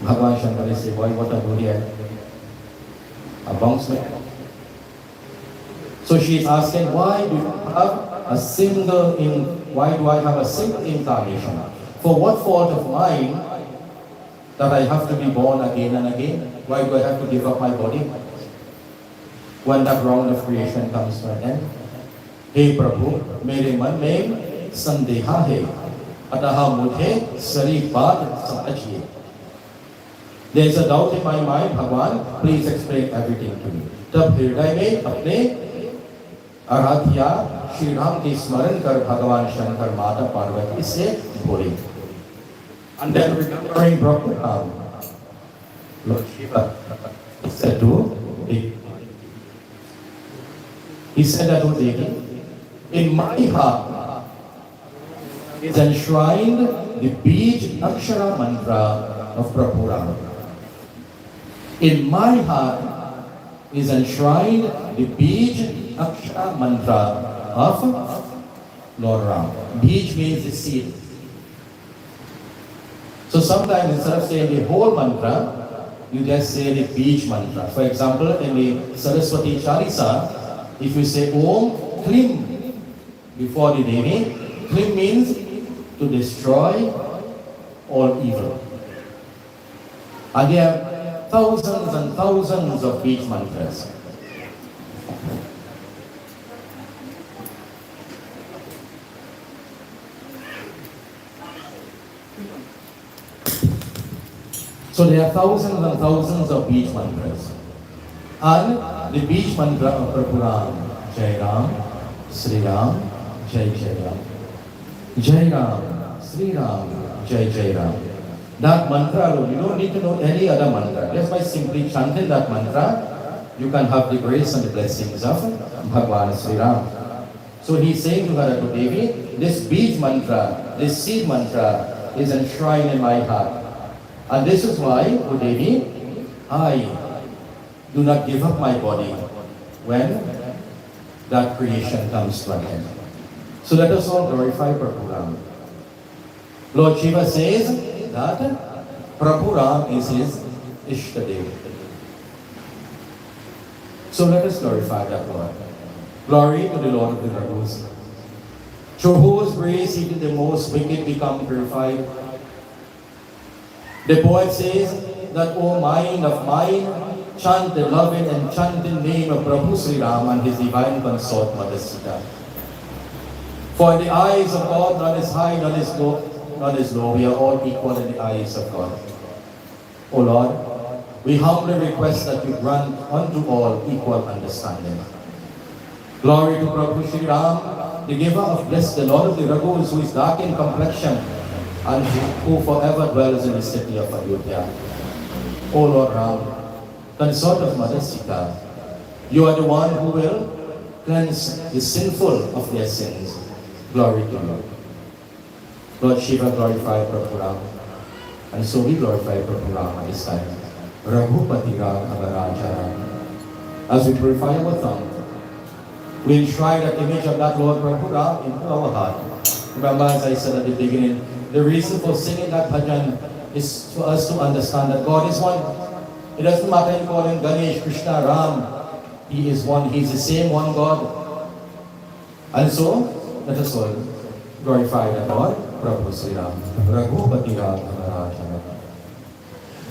Bhagwan Shankar is saying, why what I do here? A bounce back. So she is asking, why do I have a single incarnation? For what fault of mine that I have to be born again and again? Why do I have to give up my body? When that round of creation comes to an end. Hey Prabhu, mere man mein sandeha hai, ataha mujhe sari baat samajhiye. There is a doubt in my mind, Bhagwan, please explain everything to me. तब हृदय में अपने आराध्या श्री राम के स्मरण कर भगवान शंकर माता पार्वती से बोले. And then remembering Brahma, Lord Shiva said to Devi, he said that to Devi, in my heart is enshrined the Bij Akshara mantra of Prabhu Ram. In my heart is enshrined the Bij Akshara mantra of Lord Ram. Bij means the seed. So sometimes instead of saying the whole mantra, you just say the Bij mantra. For example, in the Saraswati Chalisa, if you say Om Klim before the Devi, Klim means to destroy all evil. And there are thousands and thousands of Bij mantras. So there are thousands and thousands of beach mantras. And the beach mantra of Prabhuram, Jai Ram, Sri Ram, Jai Jai Ram. Jai Ram, Sri Ram, Jai Jai Ram. That mantra alone, you don't need to know any other mantra. Just by simply chanting that mantra, you can have the grace and the blessings of Bhagwan Sri Ram. So he's saying to Radha Devi, this beach mantra, this seed mantra is enshrined in my heart. And this is why, O Devi, I do not give up my body when that creation comes to an end. So let us all glorify Prabhu Ram. Lord Shiva says that Prabhu Ram is his Ishtadev. So let us glorify that Lord. Glory to the Lord of the Raghus. Through whose grace he did the most wicked become purified. The poet says that, O mind of mine, chant the loving and enchanting name of Prabhu Sri Ram and his divine consort Mother Sita. For in the eyes of God, none is high, none is low. We are all equal in the eyes of God. O Lord, we humbly request that you grant unto all equal understanding. Glory to Prabhu Sri Ram, the giver of bliss, the Lord of the Raghus, who is dark in complexion, and who forever dwells in the city of Ayodhya. O Lord Ram, consort of Mother Sita, you are the one who will cleanse the sinful of their sins. Glory to you. Lord Shiva glorified Prabhu Ram, and so we glorify Prabhu Ram at this time. Raghupati Ram Avaraja Ram. As we purify our tongue, we enshrine that image of that Lord Prabhu Ram into our heart. Remember, as I said at the beginning, the reason for singing that bhajan is for us to understand that God is one. It doesn't matter if you call him Ganesh, Krishna, Ram. He is one. He is the same one God. And so, let us all glorify the Lord, Prabhu Sri Ram. Raghupati Raghav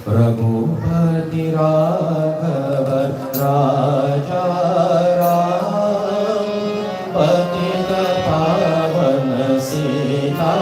Raghupati Raghav Raja Ram Patita Pavan Sita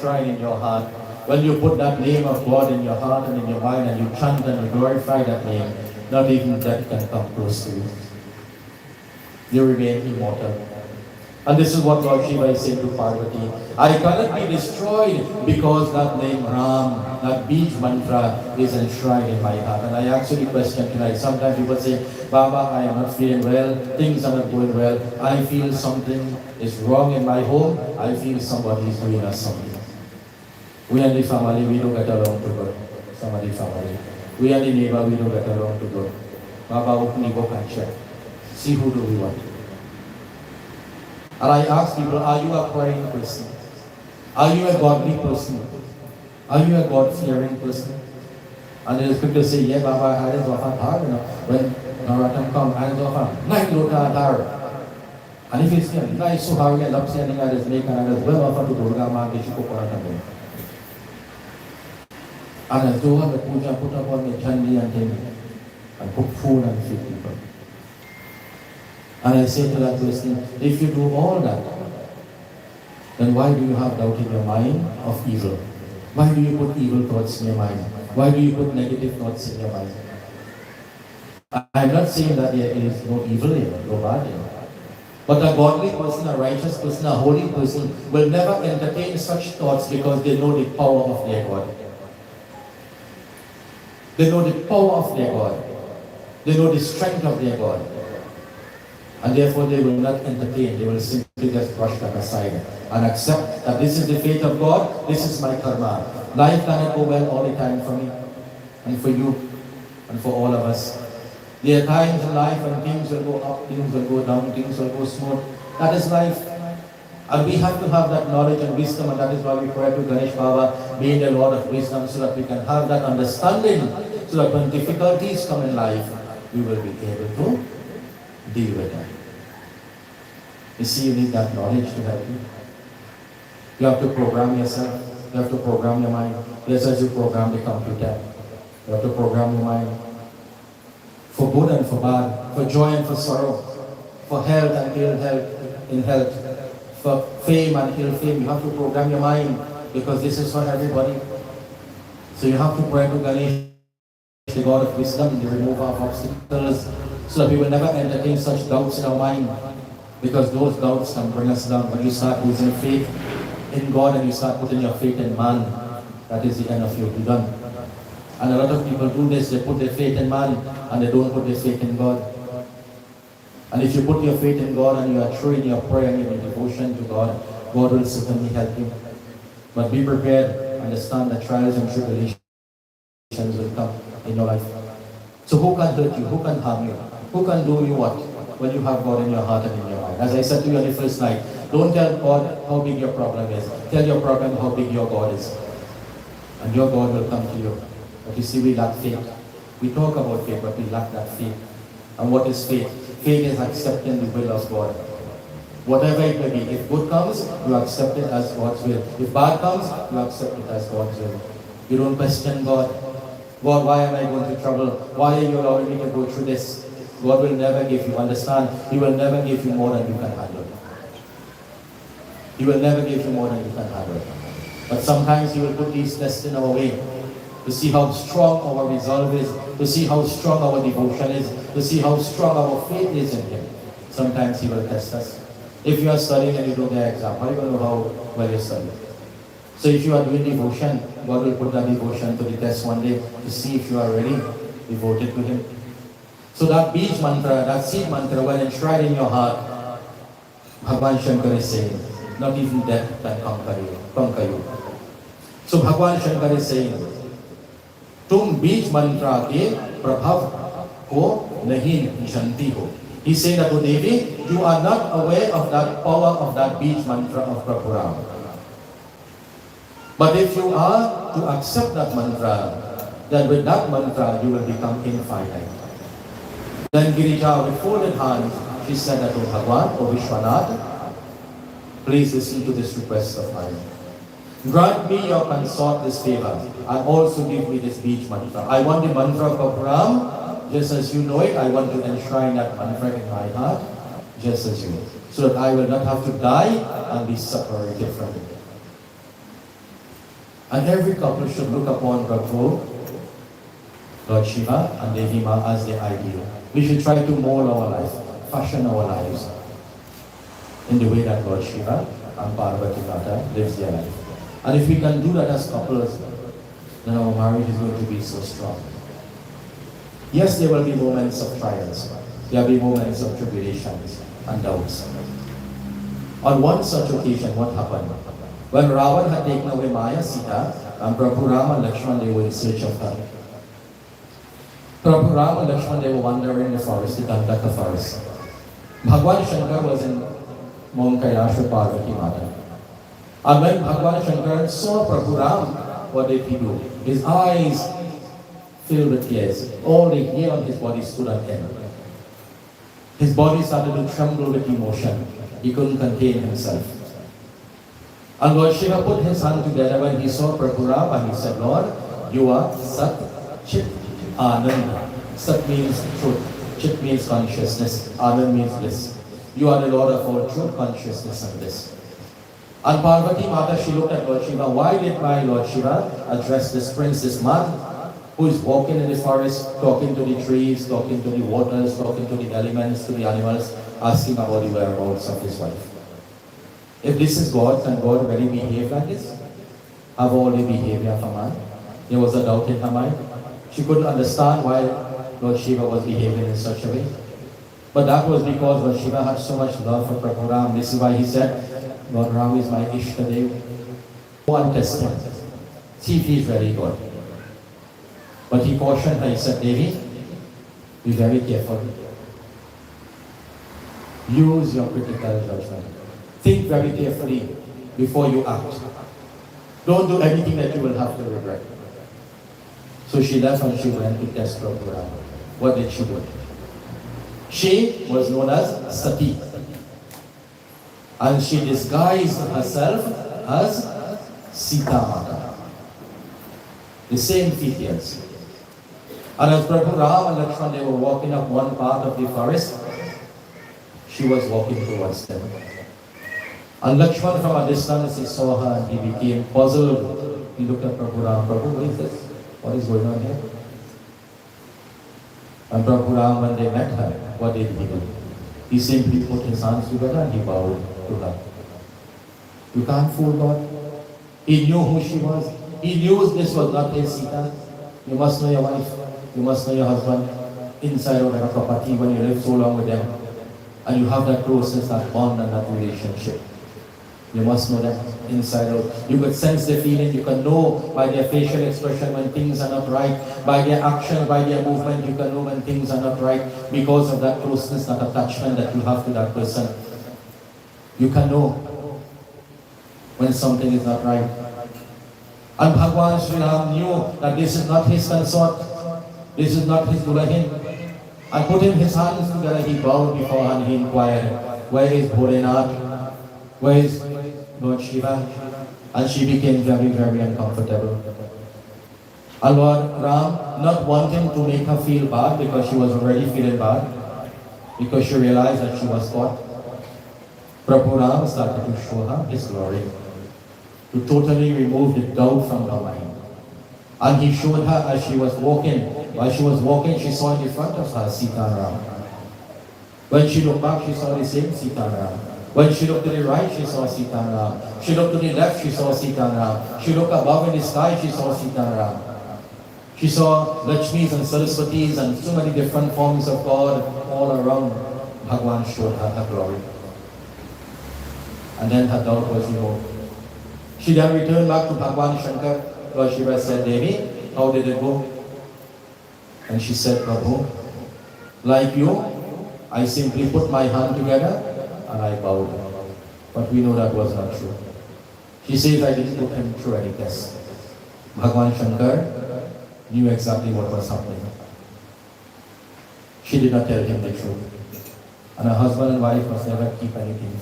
enshrined in your heart, when you put that name of God in your heart and in your mind and you chant and you glorify that name, not even death can come close to you. You remain immortal. And this is what Lord Shiva is saying to Parvati. I cannot be destroyed because that name Ram, that Bij mantra is enshrined in my heart. And I actually question tonight. Sometimes people say, Baba, I am not feeling well, things are not going well, I feel something is wrong in my home, I feel somebody is doing us something. We and the family, we don't get along to God. Somebody family. We and the neighbor, we don't get along to God. Baba, open the book and check. See who do we want. And I ask people, are you a praying person? Are you a godly person? Are you a God-fearing person? And there's people say, yeah, Baba, I is often hard, when Naratam comes, I is often, night load hard. And if it's nice so hard, I love sending I is making, and I is well often to Durga Ma, they should go for it. And as though the puja put up on the chandi and thing, and cook food and feed people. And I say to that person, if you do all that, then why do you have doubt in your mind of evil? Why do you put evil thoughts in your mind? Why do you put negative thoughts in your mind? I'm not saying that there is no evil here, no bad here. But a godly person, a righteous person, a holy person will never entertain such thoughts because they know the power of their God. They know the power of their God. They know the strength of their God. And therefore they will not entertain, they will simply just brush that aside and accept that this is the fate of God, this is my karma. Life cannot go well all the time for me and for you and for all of us. There are times in life when things will go up, things will go down, things will go smooth. That is life. And we have to have that knowledge and wisdom, and that is why we pray to Ganesh Baba, being the Lord of wisdom, so that we can have that understanding, so that when difficulties come in life, we will be able to deal with them. You see, you need that knowledge to help you. You have to program yourself. You have to program your mind. Just as you program the computer. You have to program your mind. For good and for bad. For joy and for sorrow. For health and ill health. For fame and ill fame. You have to program your mind. Because this is for everybody. So you have to pray to Ganesh, the God of wisdom, the remover of obstacles, so that we will never entertain such doubts in our mind. Because those doubts can bring us down. When you start losing faith in God and you start putting your faith in man, that is the end of your done. And a lot of people do this, they put their faith in man and they don't put their faith in God. And if you put your faith in God and you are true in your prayer and in your devotion to God, God will certainly help you. But be prepared, understand that trials and tribulations will come in your life. So who can hurt you? Who can harm you? Who can do you what? When you have God in your heart and in your mind. As I said to you on the first night, don't tell God how big your problem is. Tell your problem how big your God is. And your God will come to you. But you see, we lack faith. We talk about faith, but we lack that faith. And what is faith? Faith is accepting the will of God. Whatever it may be. If good comes, you accept it as God's will. If bad comes, you accept it as God's will. You don't question God. God, why am I going through trouble? Why are you allowing me to go through this? God will never give you, understand, He will never give you more than you can handle. He will never give you more than you can handle. But sometimes He will put these tests in our way to see how strong our resolve is, to see how strong our devotion is, to see how strong our faith is in Him. Sometimes He will test us. If you are studying and you don't get an exam, how are you going to know how well you study? So if you are doing devotion, God will put that devotion to the test one day to see if you are really devoted to Him. So that Bij mantra, that seed mantra, when enshrined in your heart, Bhagwan Shankar is saying, not even death can conquer you. So Bhagwan Shankar is saying, तुम बीज मंत्रा के प्रभाव को नहीं जानती हो. He's saying that, O Devi, you are not aware of that power of that Bij mantra of Prabhu Ram. But if you are to accept that mantra, then with that mantra you will become infinite. Then Girija, with folded hands, she said that, O Bhagwan, O Vishwanath, please listen to this request of mine. Grant me your consort this favor and also give me this Bij mantra. I want the mantra of Ram, just as you know it. I want to enshrine that mantra in my heart, just as you know, so that I will not have to die and be separated from it. And every couple should look upon Prabhu, Lord Shiva, and Devi Ma as the ideal. We should try to mold our life, fashion our lives in the way that Lord Shiva and Parvati Mata lives their life. And if we can do that as couples, then our marriage is going to be so strong. Yes, there will be moments of trials. There will be moments of tribulations and doubts. On one such occasion, what happened? When Ravan had taken away Maya Sita, and Prabhu Rama and Lakshman, they were in search of her. Prabhu Rama and Lakshman, they were wandering in the forest, the Dandaka forest. Bhagwan Shankar was in Mount Kailash with Parvati Mata. And when Bhagwan Shankar saw Prabhu Rama, what did he do? His eyes filled with tears. All the hair on his body stood on end. His body started to tremble with emotion. He couldn't contain himself. And Lord Shiva put his hand together when he saw Prabhu Rama and he said, Lord, you are Sat Chit Ananda. Sat means truth. Chit means consciousness. Anand means bliss. You are the Lord of all truth, consciousness and bliss. And Parvati Mata, she looked at Lord Shiva. Why did my Lord Shiva address this prince, this man, who is walking in the forest, talking to the trees, talking to the waters, talking to the elements, to the animals, asking about the whereabouts of his wife? If this is God, can God really behave like this? Have all the behavior of a man? There was a doubt in her mind. She couldn't understand why Lord Shiva was behaving in such a way. But that was because Lord Shiva had so much love for Prabhu Ram. This is why he said, Lord Ram is my Ishtadev. One test him. See if he is very good. But he cautioned her, he said, Devi, be very careful. Use your critical judgment. Think very carefully before you act. Don't do anything that you will have to regret. So she left and she went to test Prabhu Ram. What did she do? She was known as Sati. And she disguised herself as Sita Mata. The same features. And as Prabhu Ram and Lakshman, they were walking up one part of the forest, she was walking towards them. And Lakshman from a distance, he saw her and he became puzzled. He looked at Prabhu Ram. Prabhu, what is this? What is going on here? And Prabhu Ram, when they met her, what did he do? He simply put his hands together and he bowed to her. You can't fool God. He knew who she was. He knew this was not his Sita. You must know your wife. You must know your husband. Inside out of a property when you live so long with them. And you have that closeness, that bond and that relationship. You must know that inside out. You could sense the feeling. You can know by their facial expression when things are not right. By their action, by their movement, you can know when things are not right. Because of that closeness, that attachment that you have to that person. You can know when something is not right. And Bhagwan Sri Ram knew that this is not his consort. This is not his Dulahin. And putting his hands together, he bowed before her and he inquired, where is Bholenath? Where is Lord Shiva? And she became very, very uncomfortable. And Lord Ram, not wanting to make her feel bad because she was already feeling bad, because she realized that she was caught, Prabhu Ram started to show her his glory, to totally remove the doubt from her mind. And he showed her as she was walking. While she was walking, she saw in the front of her Sita Ram. When she looked back, she saw the same Sita Ram. When she looked to the right, she saw Sita Ram. She looked to the left, she saw Sita Ram. She looked above in the sky, she saw Sita Ram. She saw Lakshmis and Saraswatis and so many different forms of God all around. Bhagwan showed her her glory. And then her doubt was removed. She then returned back to Bhagwan Shankar. Lord Shiva said, Devi, how did it go? And she said, Prabhu, like you, I simply put my hand together and I bowed. But we know that was not true. She says, I didn't put him through any test. Bhagwan Shankar knew exactly what was happening. She did not tell him the truth. And a husband and wife must never keep anything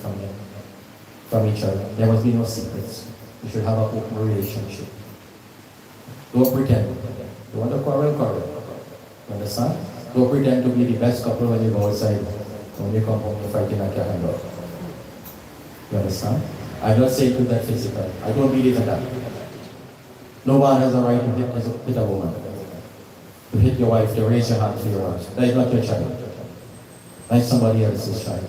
from each other. There must be no secrets. You should have an open relationship. Don't pretend. You want to quarrel, quarrel. You understand? Don't pretend to be the best couple when you go outside. When you come home, you're fighting at your hand off. You understand? I'm not saying to that physical. I don't believe in that. No one has a right to hit a woman. To hit your wife, to raise your hand to your wife. That is not your child. Like somebody else's child.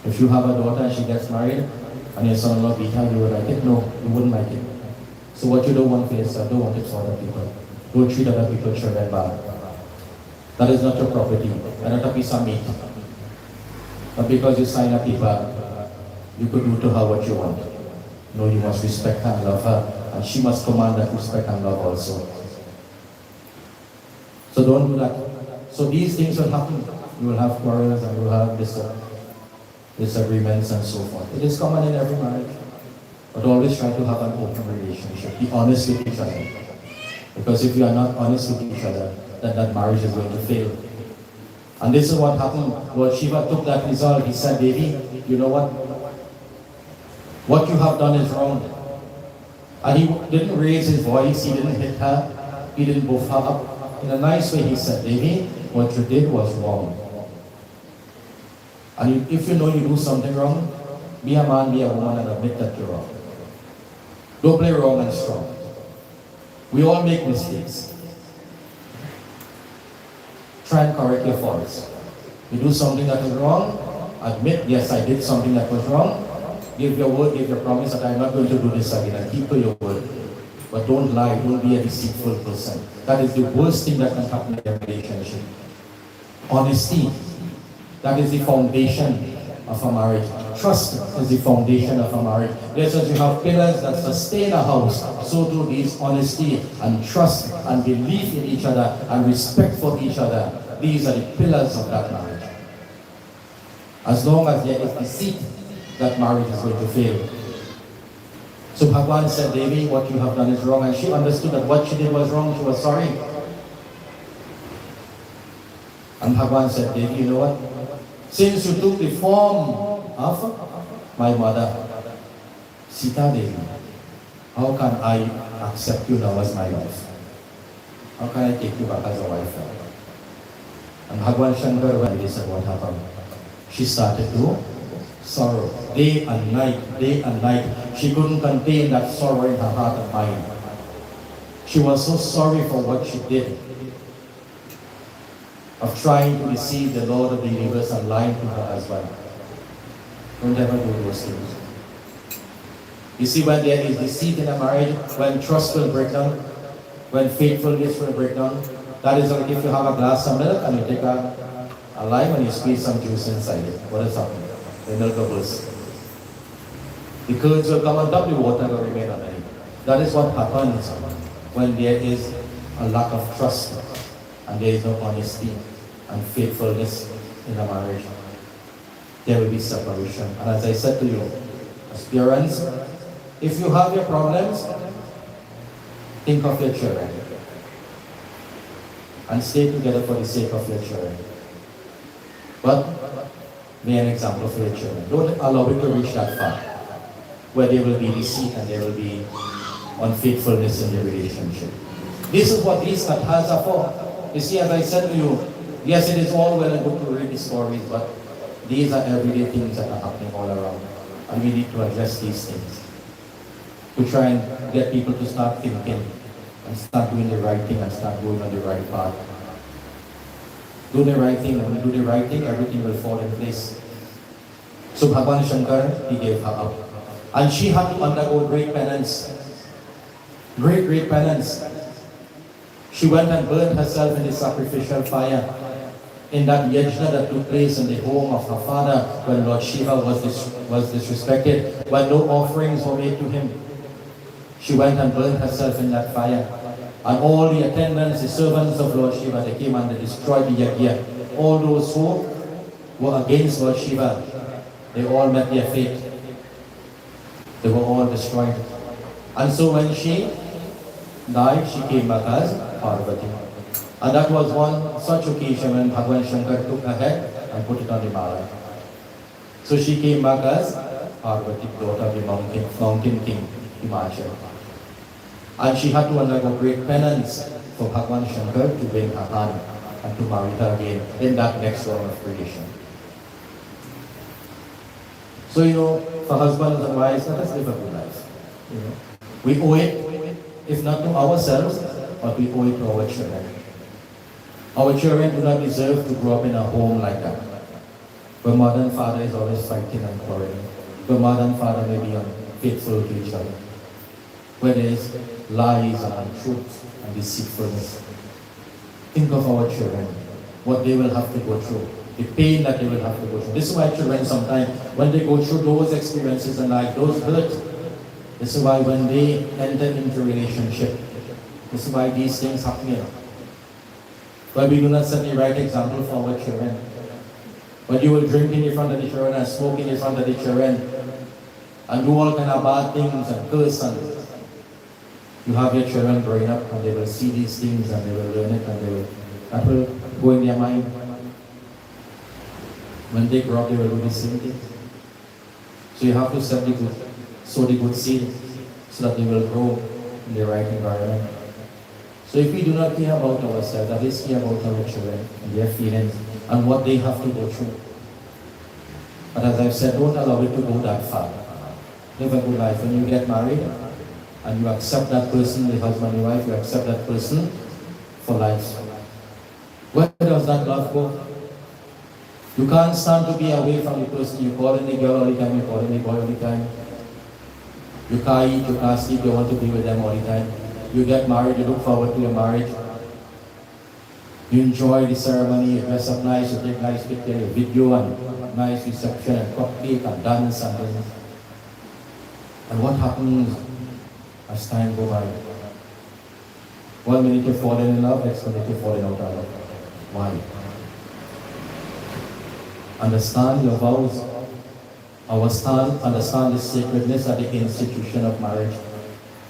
If you have a daughter and she gets married, and your son-in-law beat her, you would like it? No, you wouldn't like it. So what you don't want for yourself, don't want it for other people. Don't treat other people's children bad. That is not your property, and not a piece of meat. But because you sign a paper, you could do to her what you want. No, you must respect her and love her, and she must command that respect and love also. So don't do that. So these things will happen. You will have quarrels and you will have disagreements and so forth. It is common in every marriage. But always try to have an open relationship. Be honest with each other. Because if you are not honest with each other, then that marriage is going to fail. And this is what happened. Lord Shiva took that resolve. He said, Devi, you know what? What you have done is wrong. And he didn't raise his voice. He didn't hit her. He didn't buff her up. In a nice way, he said, Devi, what you did was wrong. And if you know you do something wrong, be a man, be a woman, and admit that you're wrong. Don't play wrong and strong. We all make mistakes. Try and correct your faults. You do something that is wrong, admit, yes, I did something that was wrong. Give your word, give your promise that I'm not going to do this again, and keep to your word. But don't lie, don't be a deceitful person. That is the worst thing that can happen in a relationship. Honesty, that is the foundation of a marriage. Trust is the foundation of a marriage. Just as you have pillars that sustain a house, so do these honesty and trust and belief in each other and respect for each other. These are the pillars of that marriage. As long as there is deceit, that marriage is going to fail. So Bhagwan said, Devi, what you have done is wrong. And she understood that what she did was wrong. She was sorry. And Bhagwan said, Devi, you know what? Since you took the form of my mother, Sita Devi, how can I accept you now as my wife? How can I take you back as a wife? And Bhagwan Shankar, when he said what happened, she started to sorrow. Day and night. She couldn't contain that sorrow in her heart and mind. She was so sorry for what she did, of trying to deceive the Lord of the universe and lying to her husband. Don't ever do those things. You see, when there is deceit in a marriage, when trust will break down, when faithfulness will break down, that is like if you have a glass of milk and you take a lime and you squeeze some juice inside it. What is happening? The milk will burst. The curds will come on top, the water will remain underneath. That is what happens when there is a lack of trust and there is no honesty and faithfulness in a marriage. There will be separation. And as I said to you, as parents, if you have your problems, think of your children and stay together for the sake of your children. But be an example for your children. Don't allow it to reach that far where there will be deceit and there will be unfaithfulness in the relationship. This is what these kathas are for. You see, as I said to you, yes, it is all well and good to read the stories, but these are everyday things that are happening all around. And we need to address these things. To try and get people to start thinking and start doing the right thing and start going on the right path. Do the right thing, and when you do the right thing, everything will fall in place. So Bhagwan Shankar, he gave her up. And she had to undergo great penance. Great penance. She went and burned herself in the sacrificial fire in that yajna that took place in the home of her father when Lord Shiva was disrespected, when no offerings were made to him. She went and burned herself in that fire. And all the attendants, the servants of Lord Shiva, they came and they destroyed the yajna. All those who were against Lord Shiva, they all met their fate. They were all destroyed. And so when she died, she came back as Parvati. And that was one such occasion when Bhagwan Shankar took her head and put it on the mala. So she came back as Parvati, daughter of the mountain king, Himachal. And she had to undergo great penance for Bhagwan Shankar to bring her hand and to marry her again in that next round of creation. So, for husbands and wives, let us live a good life. We owe it if not to ourselves, but we owe it to our children. Our children do not deserve to grow up in a home like that, where mother and father is always fighting and quarreling, where mother and father may be unfaithful to each other, where there is lies and untruth and deceitfulness. Think of our children, what they will have to go through, the pain that they will have to go through. This is why children sometimes, when they go through those experiences in life, those hurt, this is why when they enter into a relationship, this is why these things happen here. When we do not set the right example for our children, when you will drink in front of the children and smoke in front of the children, and do all kind of bad things and curse, and you have your children growing up and they will see these things and they will learn it and that will go in their mind. When they grow up, they will do the same thing. So you have to sow the good seed so that they will grow in the right environment. So if we do not care about ourselves, at least care about our children and their feelings and what they have to go through. But as I've said, don't allow it to go that far. Live a good life. When you get married and you accept that person, the husband and wife, you accept that person for life. Where does that love go? You can't stand to be away from the person. You call in the girl all the time, you call in the boy all the time. You can't eat, you can't sleep, you want to be with them all the time. You get married, you look forward to your marriage. You enjoy the ceremony, you dress up nice, you take nice pictures, you video and nice reception and cupcake and dance and things. And what happens as time goes by? 1 minute you fall in love, next minute you fall out of love. Why? Understand your vows. Understand the sacredness of the institution of marriage.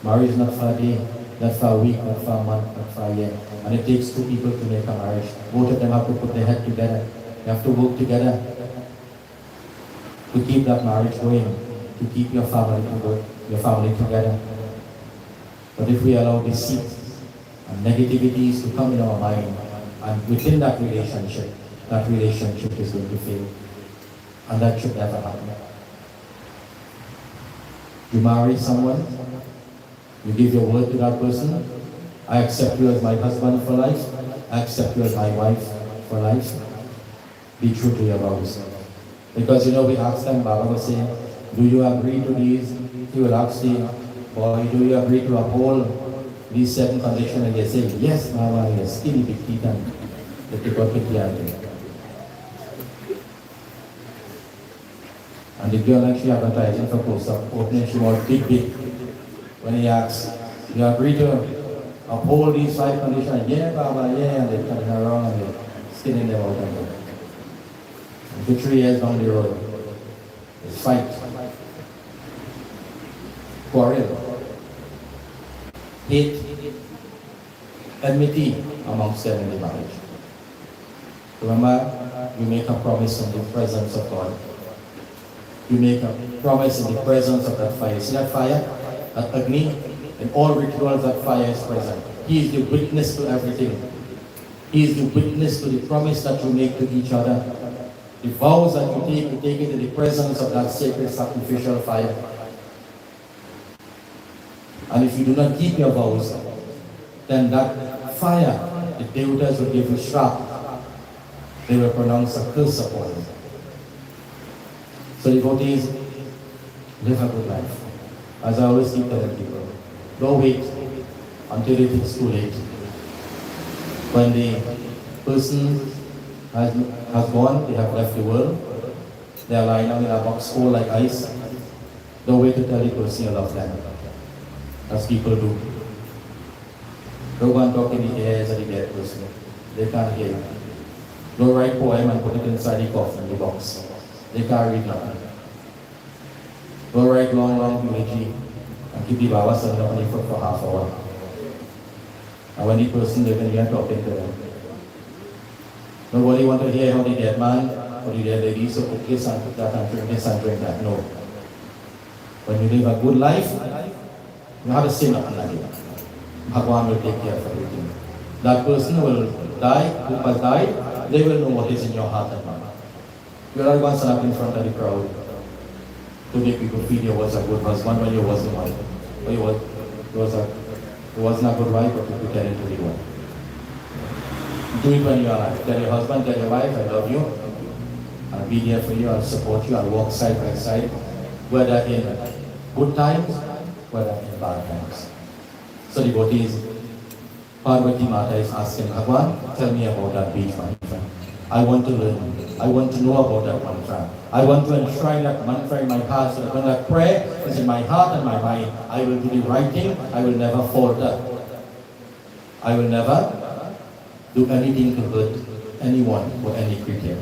Marriage is not for a day, not for a week, not for a month, not for a year. And it takes two people to make a marriage. Both of them have to put their head together. They have to work together to keep that marriage going, to keep your family together. But if we allow deceit and negativities to come in our mind, and within that relationship is going to fail. And that should never happen. You marry someone, you give your word to that person. I accept you as my husband for life. I accept you as my wife for life. Be true to your vows. Because we asked them, Baba was saying, do you agree to these? He will ask the boy, do you agree to uphold these 7 conditions? And they say, yes, Baba, yes, skinny big teeth and they got pity out there. And the girl actually advertising for post-up opening, she was big. When he asked, you agree to uphold these 5 conditions? Yeah, Baba, yeah, and they turn around and they're skinning them out and go. 3 years down the road, it's fight, quarrel, hate, enmity amongst them in the marriage. Remember, you make a promise in the presence of God. You make a promise in the presence of that fire. See that fire? That Agni? In all rituals, that fire is present. He is the witness to everything. He is the witness to the promise that you make to each other. The vows that you take into the presence of that sacred sacrificial fire. And if you do not keep your vows, then that fire, the devotees will give you shrap. They will pronounce a curse upon you. So devotees, live a good life. As I always keep telling people, don't wait until it is too late. When the person has gone, they have left the world, they are lying down in a box cold like ice. Don't wait to tell the person you love them, as people do. Don't go and talk in the ears of the dead person. They can't hear you. Don't write poem and put it inside the coffin, the box. They can't read nothing. Don't write long eulogy and keep the Baba sitting up on the foot for half an hour. And when the person living here talking to them. Nobody want to hear how the dead man or the dead lady so put this and put that and drink this and drink that. No. When you live a good life, you have to say nothing like it. Bhagwan will take care of everything. That person will die, who has died, they will know what is in your heart and mind. You are not going to stand up in front of the crowd to make people feel you was a good husband when you wasn't one. Or you was a It was not a good wife, but you tell it to the one. Do it when you are alive. Tell your husband, tell your wife, I love you. I'll be there for you, I'll support you, I'll walk side by side, whether in good times, whether in bad times. So devotees, Parvati Mata is asking, Bhagwan, tell me about that beach mantra. I want to learn. I want to know about that mantra. I want to enshrine that mantra in my heart so that when that prayer is in my heart and my mind, I will do the right thing. I will never falter. I will never do anything to hurt anyone or any creature.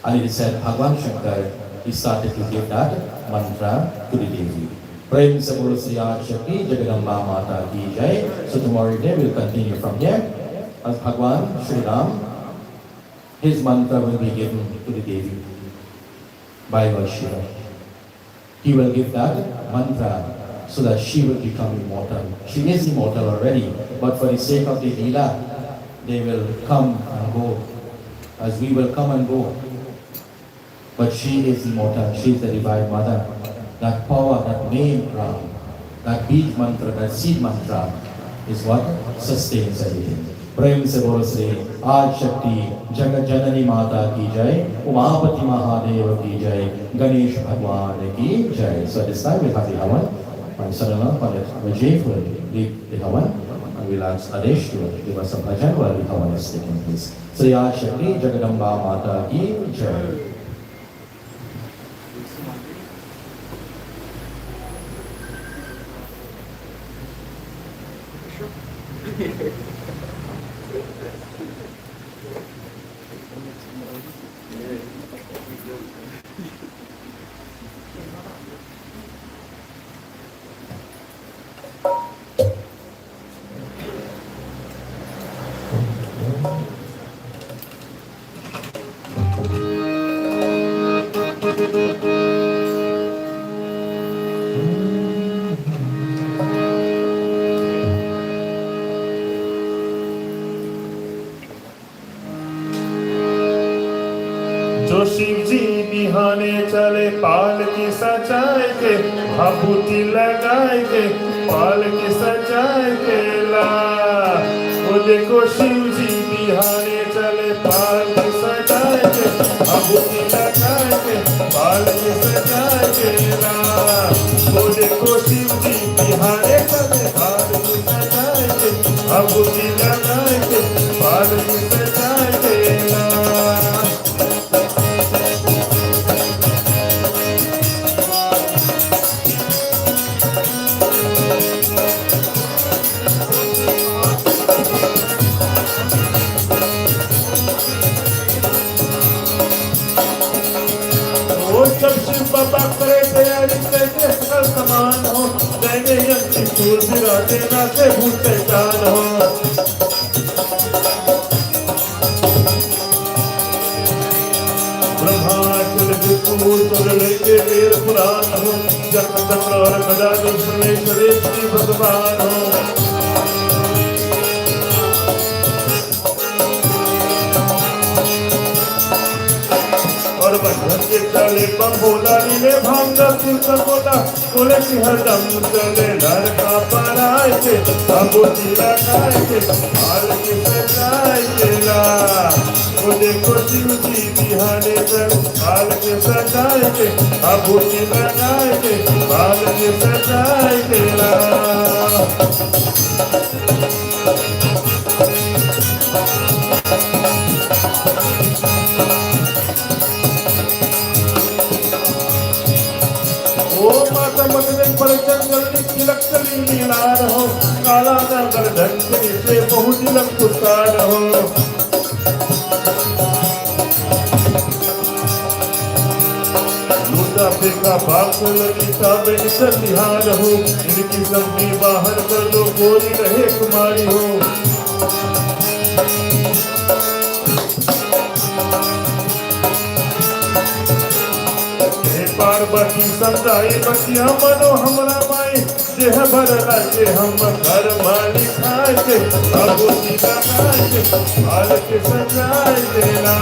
And it is said, Bhagwan Shankar, he started to give that mantra to the Devi. Prem se bolo Sri Adi Shakti Jagadamba Mata ki Jai. So tomorrow day we'll continue from here. As Bhagwan Sri Ram, his mantra will be given to the Devi by Lord Shiva. He will give that mantra so that she will become immortal. She is immortal already, but for the sake of the Leela, they will come and go, as we will come and go. But she is immortal, she is the Divine Mother. That power, that name Ram, that beat mantra, that seed mantra is what sustains everything. Prem se bolo Sri Adi Shakti Jagat Janani Mata ki Jai, Umapati Mahadeva ki Jai, Ganesh Bhagwan ki Jai. So at this time we'll have the Havan. My son-in-law, Pandit Rajiv, will lead the Havan, and we'll ask Adesh to give us a bhajan while the Havan is taking place. Sri Adi Shakti Jagadamba Mata ki Jai. जो शिव जी बिहाने चले पाल की सजाए के, भाभूति लगाए के, पाल की सजाए के ला। वो देखो शिव जी बिहाने चले पाल की सजाए के, भाभूति लगाए के, पाल की सजाए के ला। वो देखो शिव जी बिहाने चले पाल की सजाए के, भाभूति लगाए के, पाल की सजाए के ला। जब शिव बाबा करे तैयारी कैसे सकल समान हो, देंगे यंत्री फूल फिराते नाचे भूत पहचान हो। ब्रह्मांड विष्णु तुर लेके वेद पुराण हो, जप चक्र और गदा परमेश्वर श्री भगवान हो। और बंधन के चले बम बोला नीले भांगा तुलसा बोला, बोले कि हरदम चले नर का पराय के, भाभूति लगाए के, पाल की सजाए के ला। वो देखो शिव जी बिहाने चले पाल की सजाए के, भाभूति लगाए के, पाल की सजाए के ला। पर जंगल में तिलक चली लीला रहो, काला नगर धन से बहुत तिलक पुकार हो। लूटा फेंका बाप ललिता बेनिसर निहार हो, इनकी लंबी बाहर कर लो गोरी रहे कुमारी हो। पार्वती समझाई बतिया मनो हमरा माई, देह भर लागे हम घर माली खाए के, भाभूति लगाए के, पाल के सजाए देना।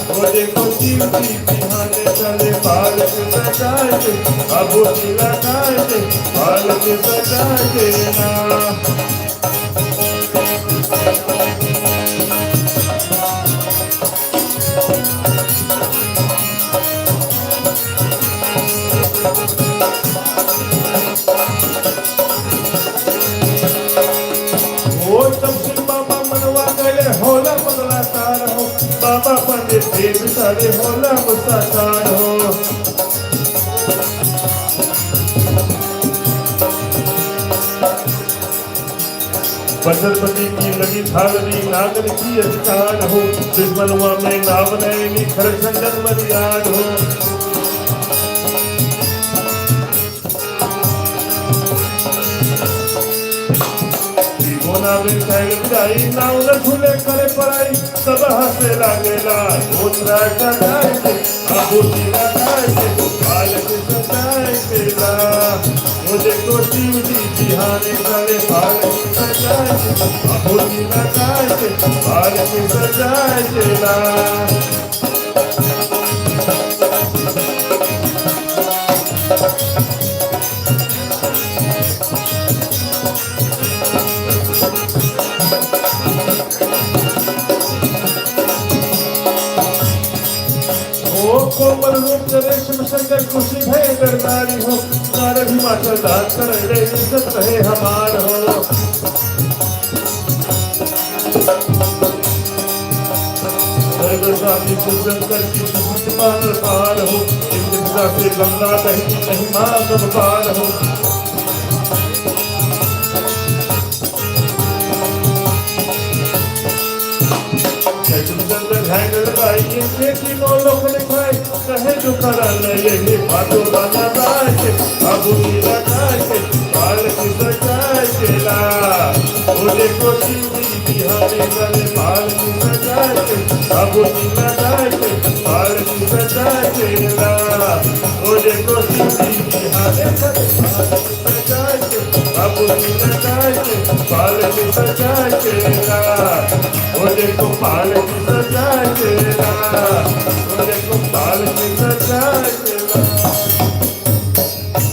वो देखो शिव जी बिहाने चले पाल के सजाए के, भाभूति लगाए के, पाल के सजाए देना। बाबा पंडित देव सारे होला मुस्ताकार हो। वज्रपति की लगी थालनी नागर की अधिकार हो, दुश्मनुआ में नाव नयनी खर संजन मर्याद हो। नाविक साइल जाई नाव न झूले करे पराई, सब हंसे लागेला दूसरा का गाय के अबू तीरा गाय के बाल के सजाए केला। मुझे को शिव जी बिहाने करे बाल के सजाए के अबू तीरा गाय के बाल के सजाए केला। कोमल रूप रेशम शंकर खुशी भय दरबारी हो, नारद हिमाचल दान कर रे इज्जत रहे हमार हो। स्वामी शंकर की मान पार हो, इंद्र से गंगा नहीं माँ सब पार हो। कहे जो करा ये बातों बना राय के अबू नीला गाय के बाल की सजाए केला। बोले को शिव जी बिहाने करे बाल की सजाए के अबू नीला गाय के बाल की सजाए केला। बोले को शिव जी बिहाने करे बाल की सजाए के अबू नीला गाय के बाल की सजाए केला। बोले को बाल की सजाए केला, बोले को बाल की सजाए केला।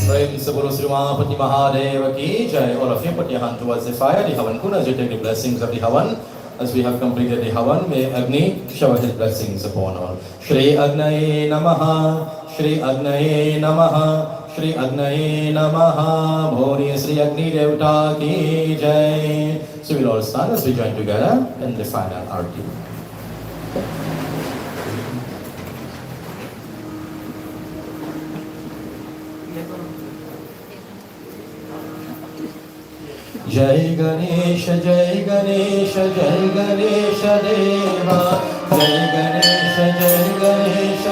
Praise the Guru Sri Mahapati Mahadeva ki jai. All of you put your hand towards the fire, the Havan Kuna, as you take the blessings of the Havan. As we have completed the Havan, may Agni shower his blessings upon all. Shri Agnaye Namaha, Shri Agnaye Namaha, Shri Agnaye Namaha. Bhoni Sri Agni Devta ki jai. So we'll all stand as we join together in the final arti. Jai Ganesh, Jai Ganesh, Jai Ganesh Deva, Jai Ganesh, Jai Ganesh.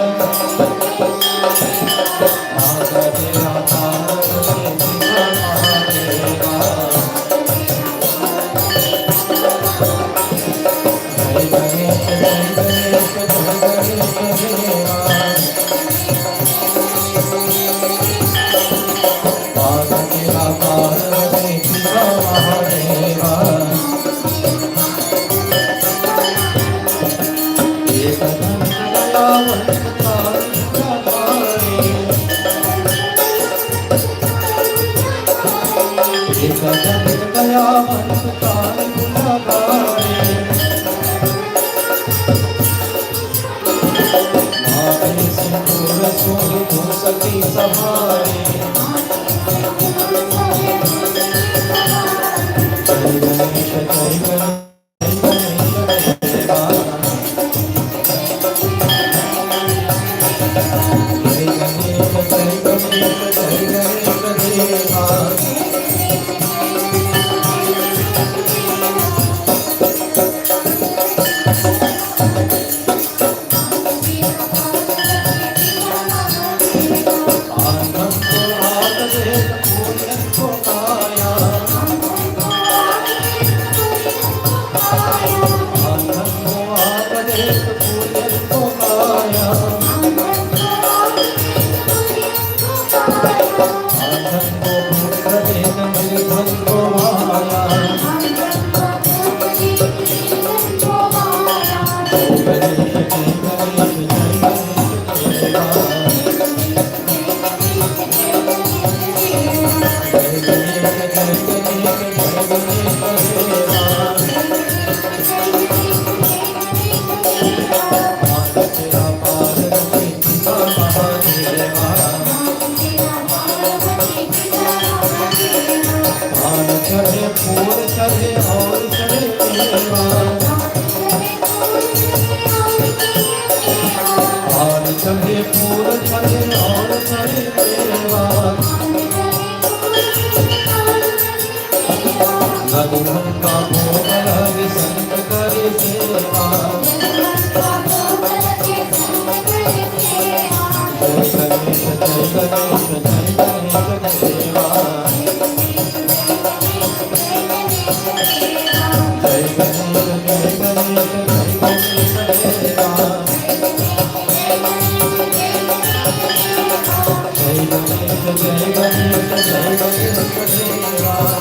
रघुवन का भोग लगे संत करे सेवा जय गणेश जय गणेश जय गणेश देवा जय गणेश जय गणेश जय गणेश देवा जय गणेश जय गणेश जय गणेश देवा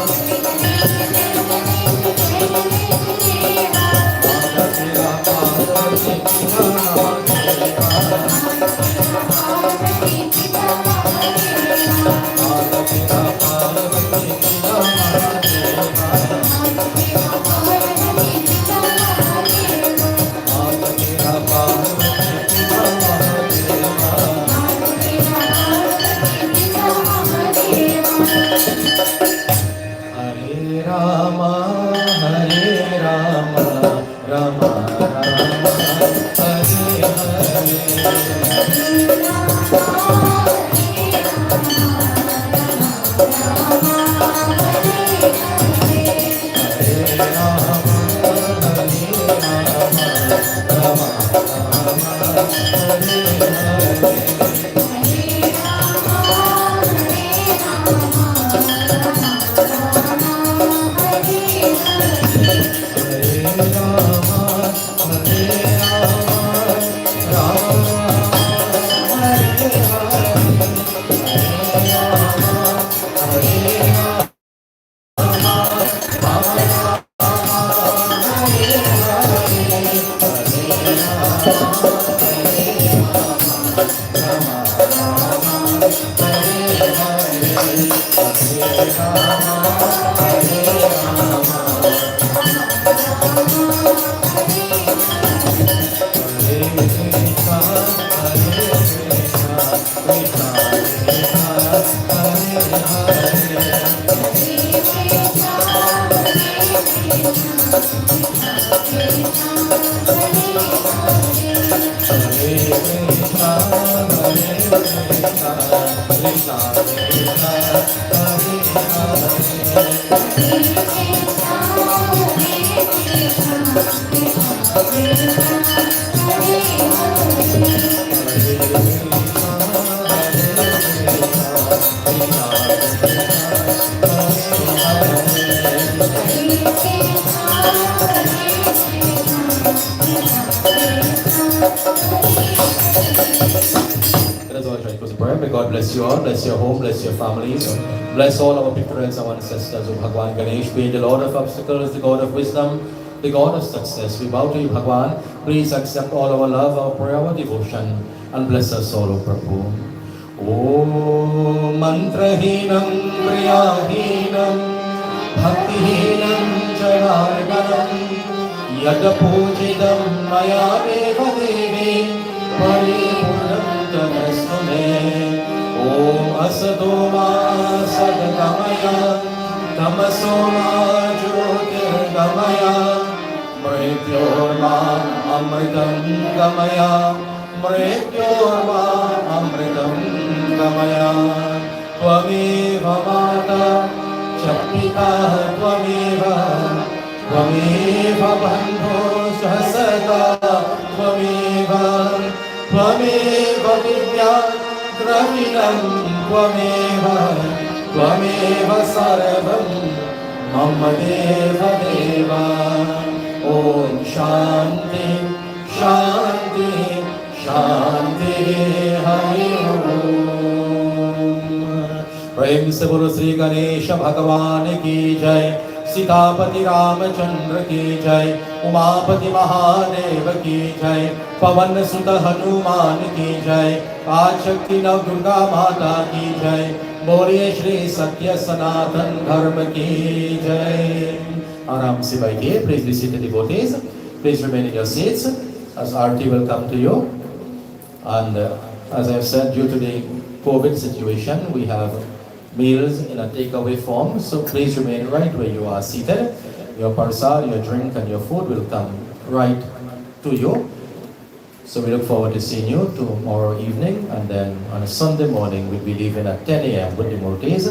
माता तेरा पार्वती पिता महादेवा माता तेरा पार्वती पिता महादेवा माता तेरा पार्वती पिता महादेवा हरे राम राम राम हरे May God bless you all, bless your home, bless your families, bless all our parents, our ancestors. O Bhagwan Ganesh, be the Lord of obstacles, the God of wisdom, the God of success. We bow to you, Bhagwan. Please accept all our love, our prayer, our devotion, and bless us all, O Prabhu. Om Mantrahinam Priyahinam Bhaktihinam Janarganam Yada Pujidam Maya Deva Devi Paripurnam Tanasune Om Asadoma Sadgamaya Tamasoma Jyotirgamaya Mrityorma Amritam Gamaya Mrityorma Amritam Gamaya Tvameva Mata Chapita Tvameva Tvameva Bandho Sahasata Tvameva Tvameva Vidya Dravinam Tvameva Tvameva Sarvam Mama Deva Deva Om Shanti Shanti Shanti Hari Om प्रेम से बोलो श्री गणेश भगवान की जय सीतापति रामचंद्र की जय उमापति महादेव की जय पवन सुत हनुमान की जय आदिशक्ति नव दुर्गा माता की जय बोलिए श्री सत्य सनातन धर्म की जय आराम से बैठिए please be seated devotees please remain in your seats as Aarti will come to you and as I have said due to the COVID situation we have meals in a takeaway form, so please remain right where you are seated. Your parsad, your drink and your food will come right to you. So we look forward to seeing you tomorrow evening, and then on a Sunday morning we'll be leaving at 10 a.m. with the devotees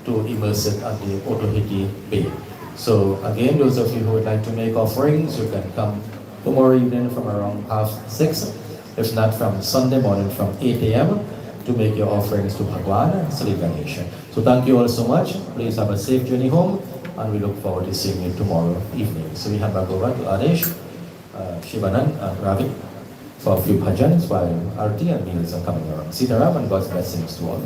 to immerse it at the Otohiti Bay. So again, those of you who would like to make offerings, you can come tomorrow evening from around 6:30, if not from Sunday morning from 8 a.m. to make your offerings to Bhagwan, Sri Ganesh. So thank you all so much. Please have a safe journey home, and we look forward to seeing you tomorrow evening. So we hand back over to Ganesh, Shivanand, and Ravi for a few bhajans while Arti and meals are coming around. Sitaram and God's blessings to all.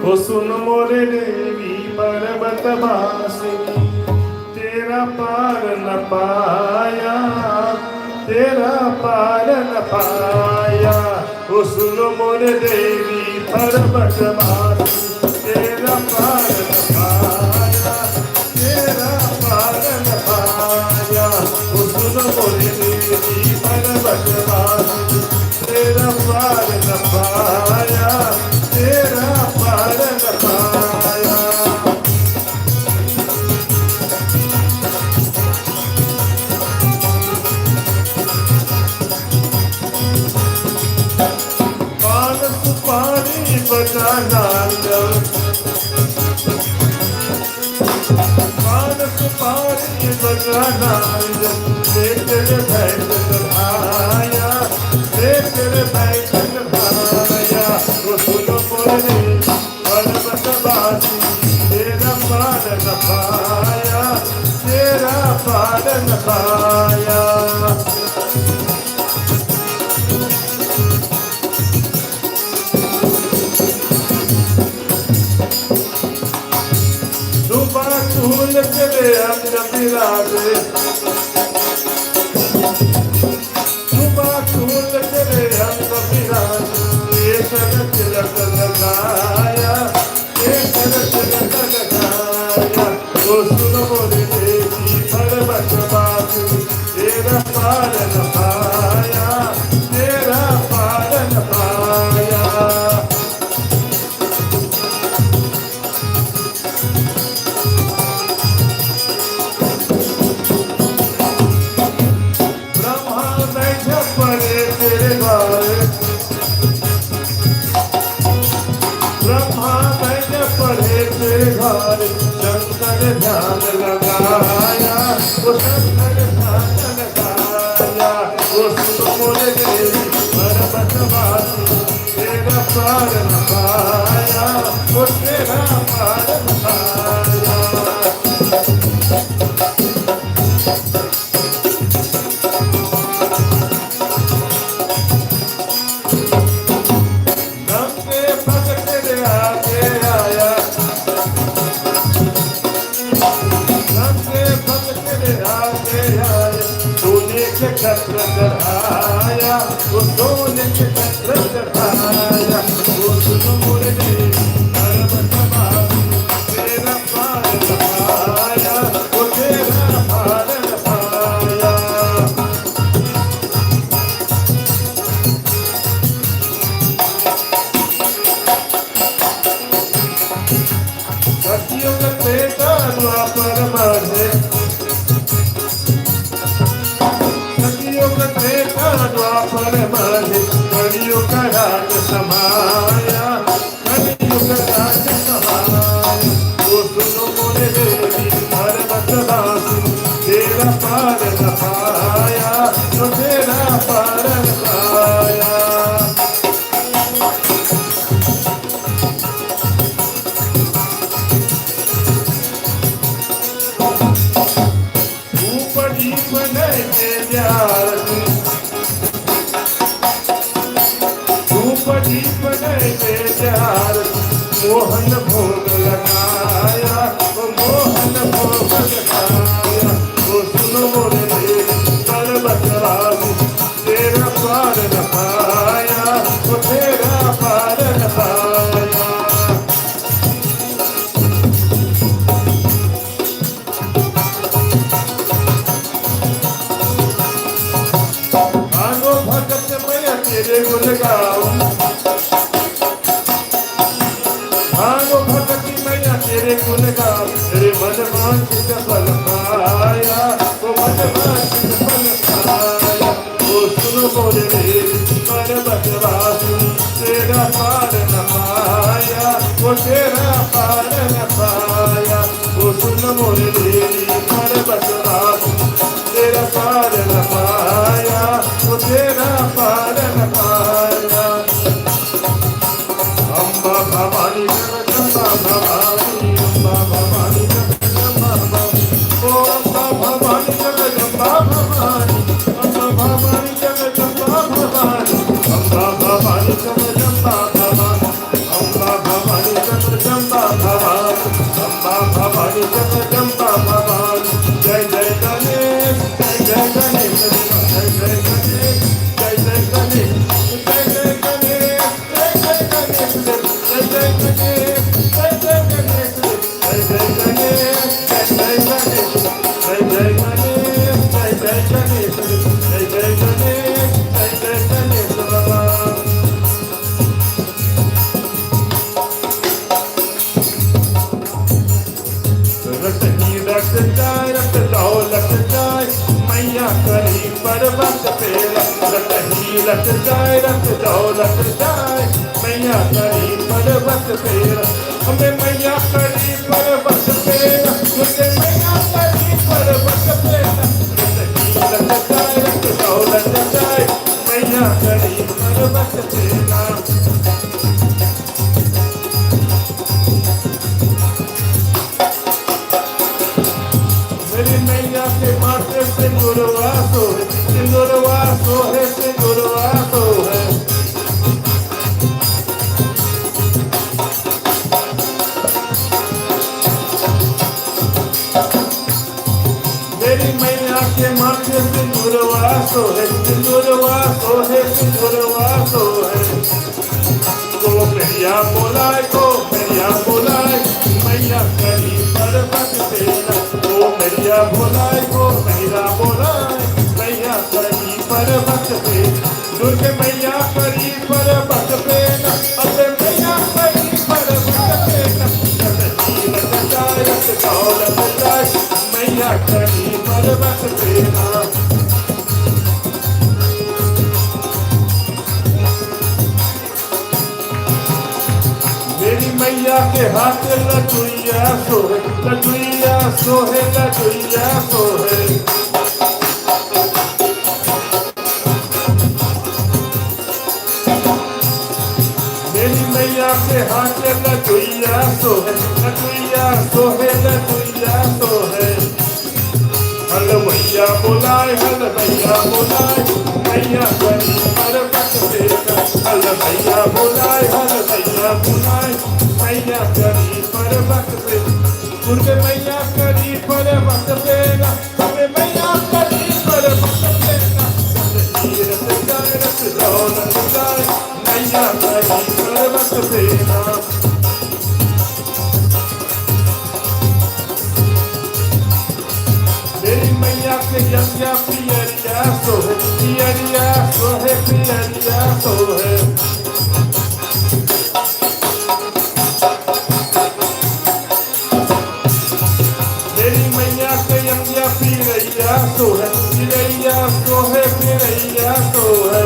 ओ सुन मोरे देवी पर्वत वासिनी, तेरा पार न पाया, तेरा पार न पाया। ओ सुन मोरे देवी पर्वत वासिनी, तेरा पार न पाया, तेरा पार न पाया। ओ सुन मोरे देवी पर्वत वासिनी, तेरा पार न पाया, तेरा पार न पाया। पान सुपारी बजाना जब, पान सुपारी बजाना जब, तेरे भैंस चढ़ाया, तेरे भैंस चढ़ाया। वो सुनो मोरे पर्वत वासी, तेरा पार न पाया, तेरा पार न पाया। फूल तेरे अंग विराजे, फूल तेरे अंग विराजे, केसर तिलक लगाया, केसर तिलक लगाया। ओ सुन मोरे देवी पर्वत वासी, तेरा पार न पाया, तेरा पार न पाया। शंकर ध्यान लगाया, वो शंकर ध्यान लगाया। वो सुन मोरे देवी पर्वत वासी, तेरा पार न पाया, वो तेरा पार न पाया। छत्र चढ़ाया, वो सोने के छत्र चढ़ाया। वो सुनो मोरे देवी पर्वत वासी, तेरा पार न पाया, वो तेरा पार न पाया। सतयुग त्रेता द्वापर मध्य, त्रेता द्वापर मध्य, कलियुग राज समाया, कलियुग राज समाया। वो सुनो मोरे देवी पर्वत वासी, तेरा पार न पाया, तो तेरा पार न पाया। ऊपर दीप नहीं दे प्यार, दीप नहीं दे प्यार, मोहन भोग लगाया, वो मोहन भोग लगाया। वो सुनो मोरे पर्वतवासी, तेरा पार न पाया, वो तेरा पार न पाया। आनो भगत मैया तेरे गुण गाओ, आनो भगत मैया तेरे गुण गाओ, तेरे मन वांछित फल पाया, वो मन वांछित फल पाया। वो सुनो मोरे पर्वतवासी, तेरा पार न पाया, वो तेरा पार न पाया। वो सुनो मोरे पर्वतवासी, तेरा पार न पाया, वो तेरा पार न पाया। अम्बा भवानी जगदम्बा भवानी, अम्बा भवानी जगदम्बा भवानी, ओ अम्बा भवानी जगदम्बा भवानी, अम्बा भवानी जगदम्बा भवानी, अम्बा भवानी जगदम्बा भवानी, अम्बा भवानी जगदम्बा भवानी, अम्बा भवानी जगदम्बा भवानी। जय जय गणेश, जय जय गणेश, जय जय गणेश, जय जय गणेश, जय जय गणेश, जय जय गणेश, जय जय गणेश, जय जय गणेश, जय जय गणेश, जय जय गणेश, जय जय गणेश, जय जय गणेश, जय जय गणेश, जय जय गणेश बाबा। रट ही रट जाए, रट दौलत जाए, मैया करी पर्वत पेला। रट ही रट जाए, रट दौलत जाए, मैया करी पर्वत पेला। हमें मैया करी पर्वत पेला, मुझे मैया करी पर्वत पेला। रट ही रट जाए, रट दौलत जाए, मैया करी पर्वत पेला। मेरी मैया के माथे सिंदूरवा सोहे, सिंदूरवा सोहे, सिंदूरवा सोहे। मेरी मैया के माथे सिंदूरवा सोहे, सिंदूरवा सोहे, सिंदूरवा सोहे। को मैया बोलाए, को मैया बोलाए, मैया करी पर्वत पेला। को मैया बोलाए, को मैया बोलाए, मैया करी पर्वत पेला। दुर्गे मैया करी पर्वत पेला, अबे मैया करी पर्वत पेला। रट जाए, रट दौलत जाए, मैया करी पर्वत पेला। मेरी मैया के हाथ लटुइया सोहे, लटुइया सोहे, लटुइया सोहे। मेरी मैया के हाथ लटुइया सोहे, लटुइया सोहे, लटुइया सोहे। हलवैया बोलाए, हलवैया बोलाए, मैया करी पर्वत पेला। हलवैया बोलाए, हलवैया बोलाए, मैया करी पर्वत पेला। दुर्गे मैया करी पर्वत पेला, हमें मैया करी पर्वत पेला। रट जाए, रट दौलत जाए, मैया करी पर्वत पेला। मेरी मैया के यज्ञ पियरिया सोहे, पियरिया सोहे, पियरिया सोहे। मेरी मैया के यज्ञ पियरिया सोहे, पियरिया सोहे, पियरिया सोहे।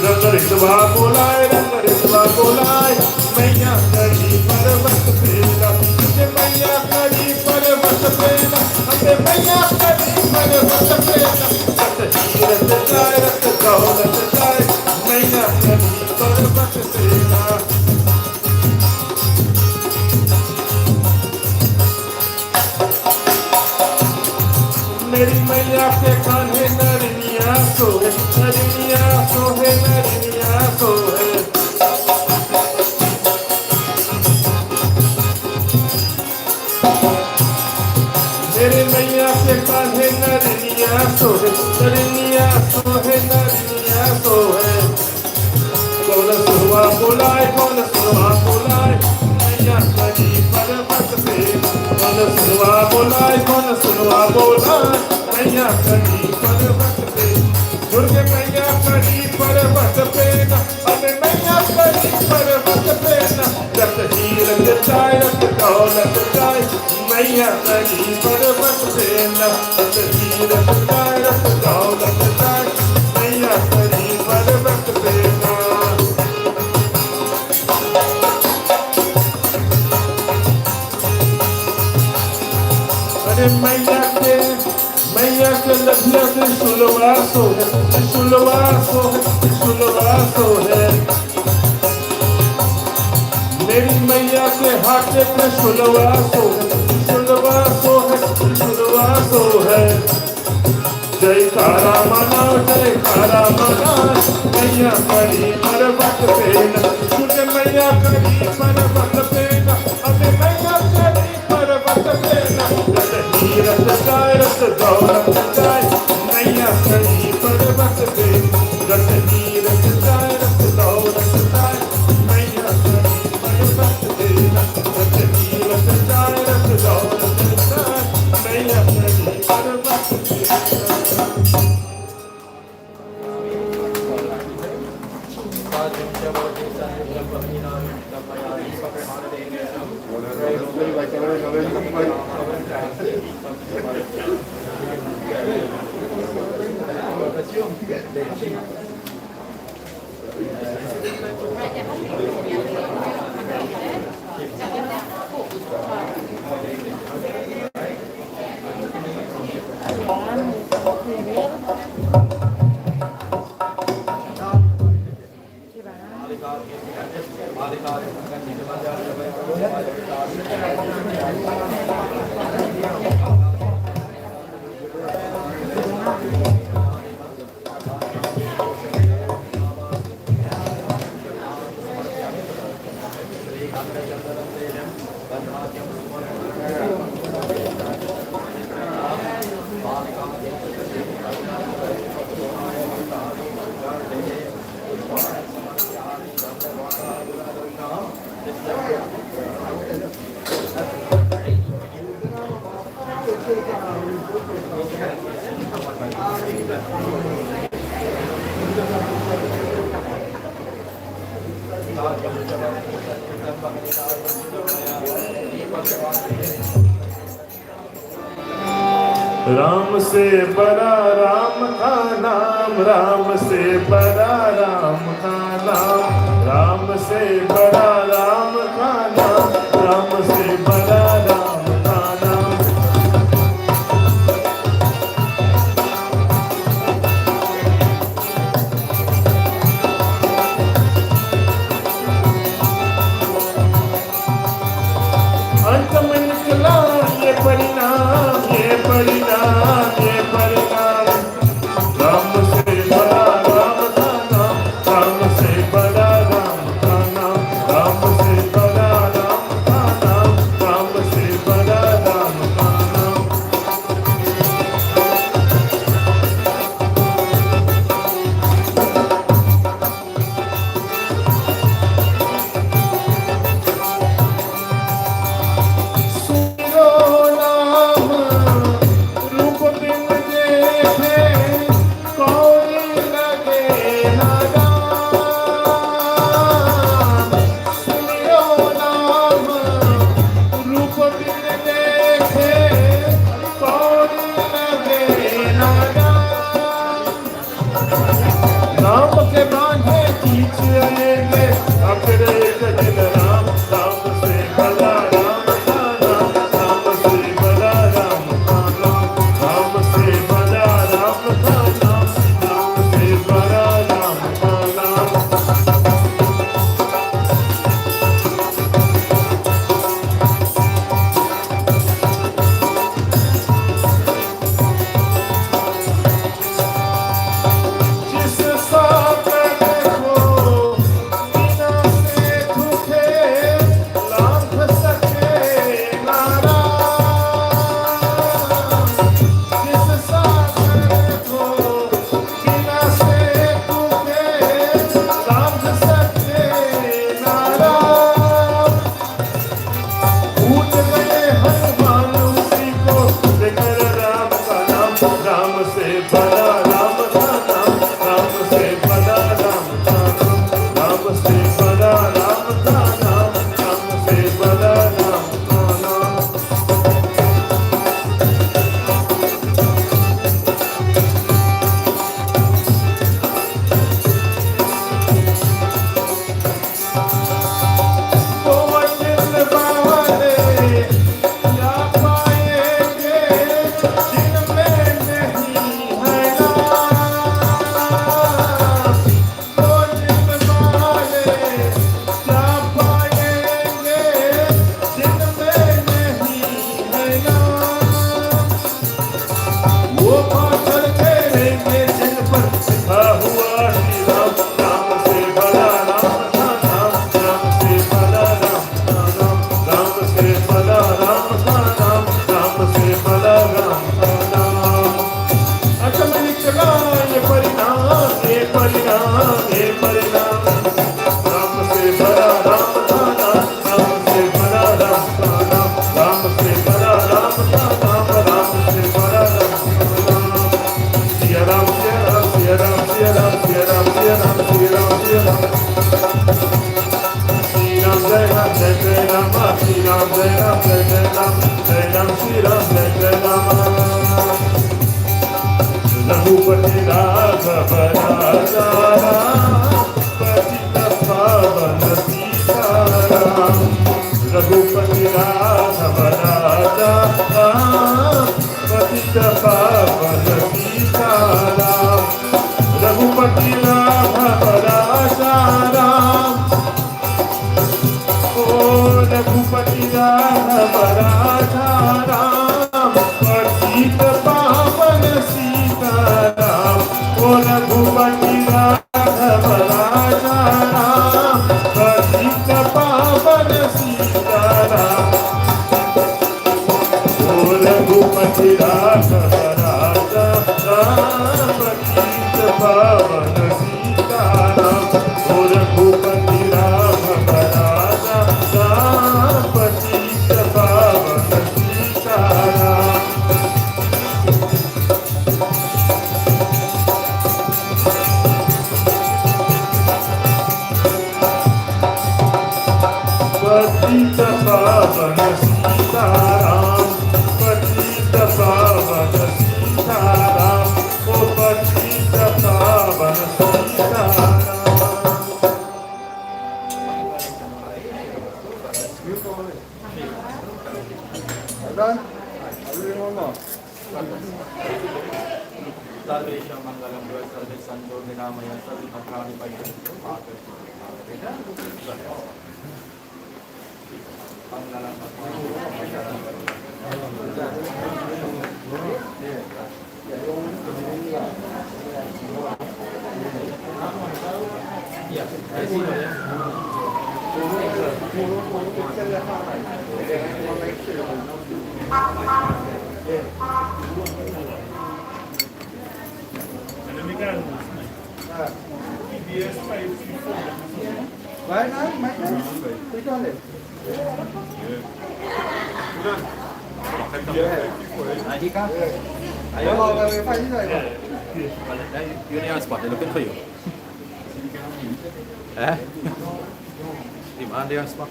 रंग रिश्वा बोलाए, रंग रिश्वा बोलाए, मैया करी पर्वत पेला। मुझे मैया करी पर्वत पेला, हमें मैया करी पर्वत पेला। रट ही रट जाए, रट दौलत जाए, मैया करी पर्वत पेला। मेरी मैया के कान्हे नरनिया सोहे, नरनिया सोहे, नरनिया सोहे। के काहे नरनिया सोहे, नरनिया सोहे, नरनिया सोहे। कौन सुनवा बुलाए, कौन सुनवा बुलाए, मैया करी पर्वत पे। कौन सुनवा बुलाए, कौन सुनवा बुलाए, मैया करी पर्वत पे। दुर्गे मैया करी पर्वत पे न, अबे मैया करी पर्वत पे न। रत हीरत चाय, रत दौलत चाय, मैया करी पर्वत पे न। रत हीरत चाय, रत दौलत चाय, मैया करी पर्वत पे न। अरे मैया के लखिया के शुलवासो है, शुलवासो है, शुलवासो है। मेरी मैया के हाथे पे शुलवासो है, शुलवासो है, शुलवासो है। जयकारा मनाओ, जयकारा मनाओ, मैया करी पर्वत पे न। तुझे मैया करी पर्वत पे न, अबे मैया करी पर्वत पे न। रत हीरत चाय, रत दौलत चाय, मैया करी पर्वत पे। रत हीरत चाय, रत दौलत चाय, मैया करी पर्वत पे न। रत हीरत चाय, रत दौलत चाय, मैया करी पर्वत पे न। राम से बड़ा राम का नाम, राम से बड़ा राम का नाम, राम से बड़ा राम का नाम, राम से बड़ा राम का नाम। अंत में निकला ये परिणाम, ये परिणाम, ये परिणाम। राम से बड़ा राम का नाम, राम से बड़ा राम का नाम, राम से बड़ा राम का नाम, राम रघुपति राघव राजा राम पतित पावन सीताराम रघुपति राघव राजा राम पतित पावन सीताराम रघुपति राघव राजा राम ओ रघुपति राघव राजा राम पतित पावन सीताराम ओ रघुपति राघव राजा राम पतित पावन सीताराम ओ रघुपति राघव राजा राम पतित पावन सीताराम ओ रघुपति राघव राजा राम पतित पावन सीताराम पतित पावन सीताराम पतित पावन सीताराम ओ पतित पावन Sitaram Salvation Mangalam Dua Service Santo Dinamaya Service Makrani Payan EBS 534 Vai na, vai na. Clica ali. Aí, cara. Aí eu vou fazer isso aí. You need a spot, they're looking for you. Eh? Demand your spot.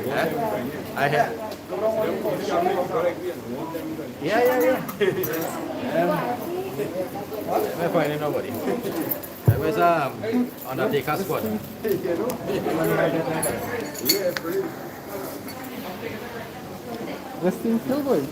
Eh? I have. Yeah. We're finding nobody. There was on the take squad. Resting still going.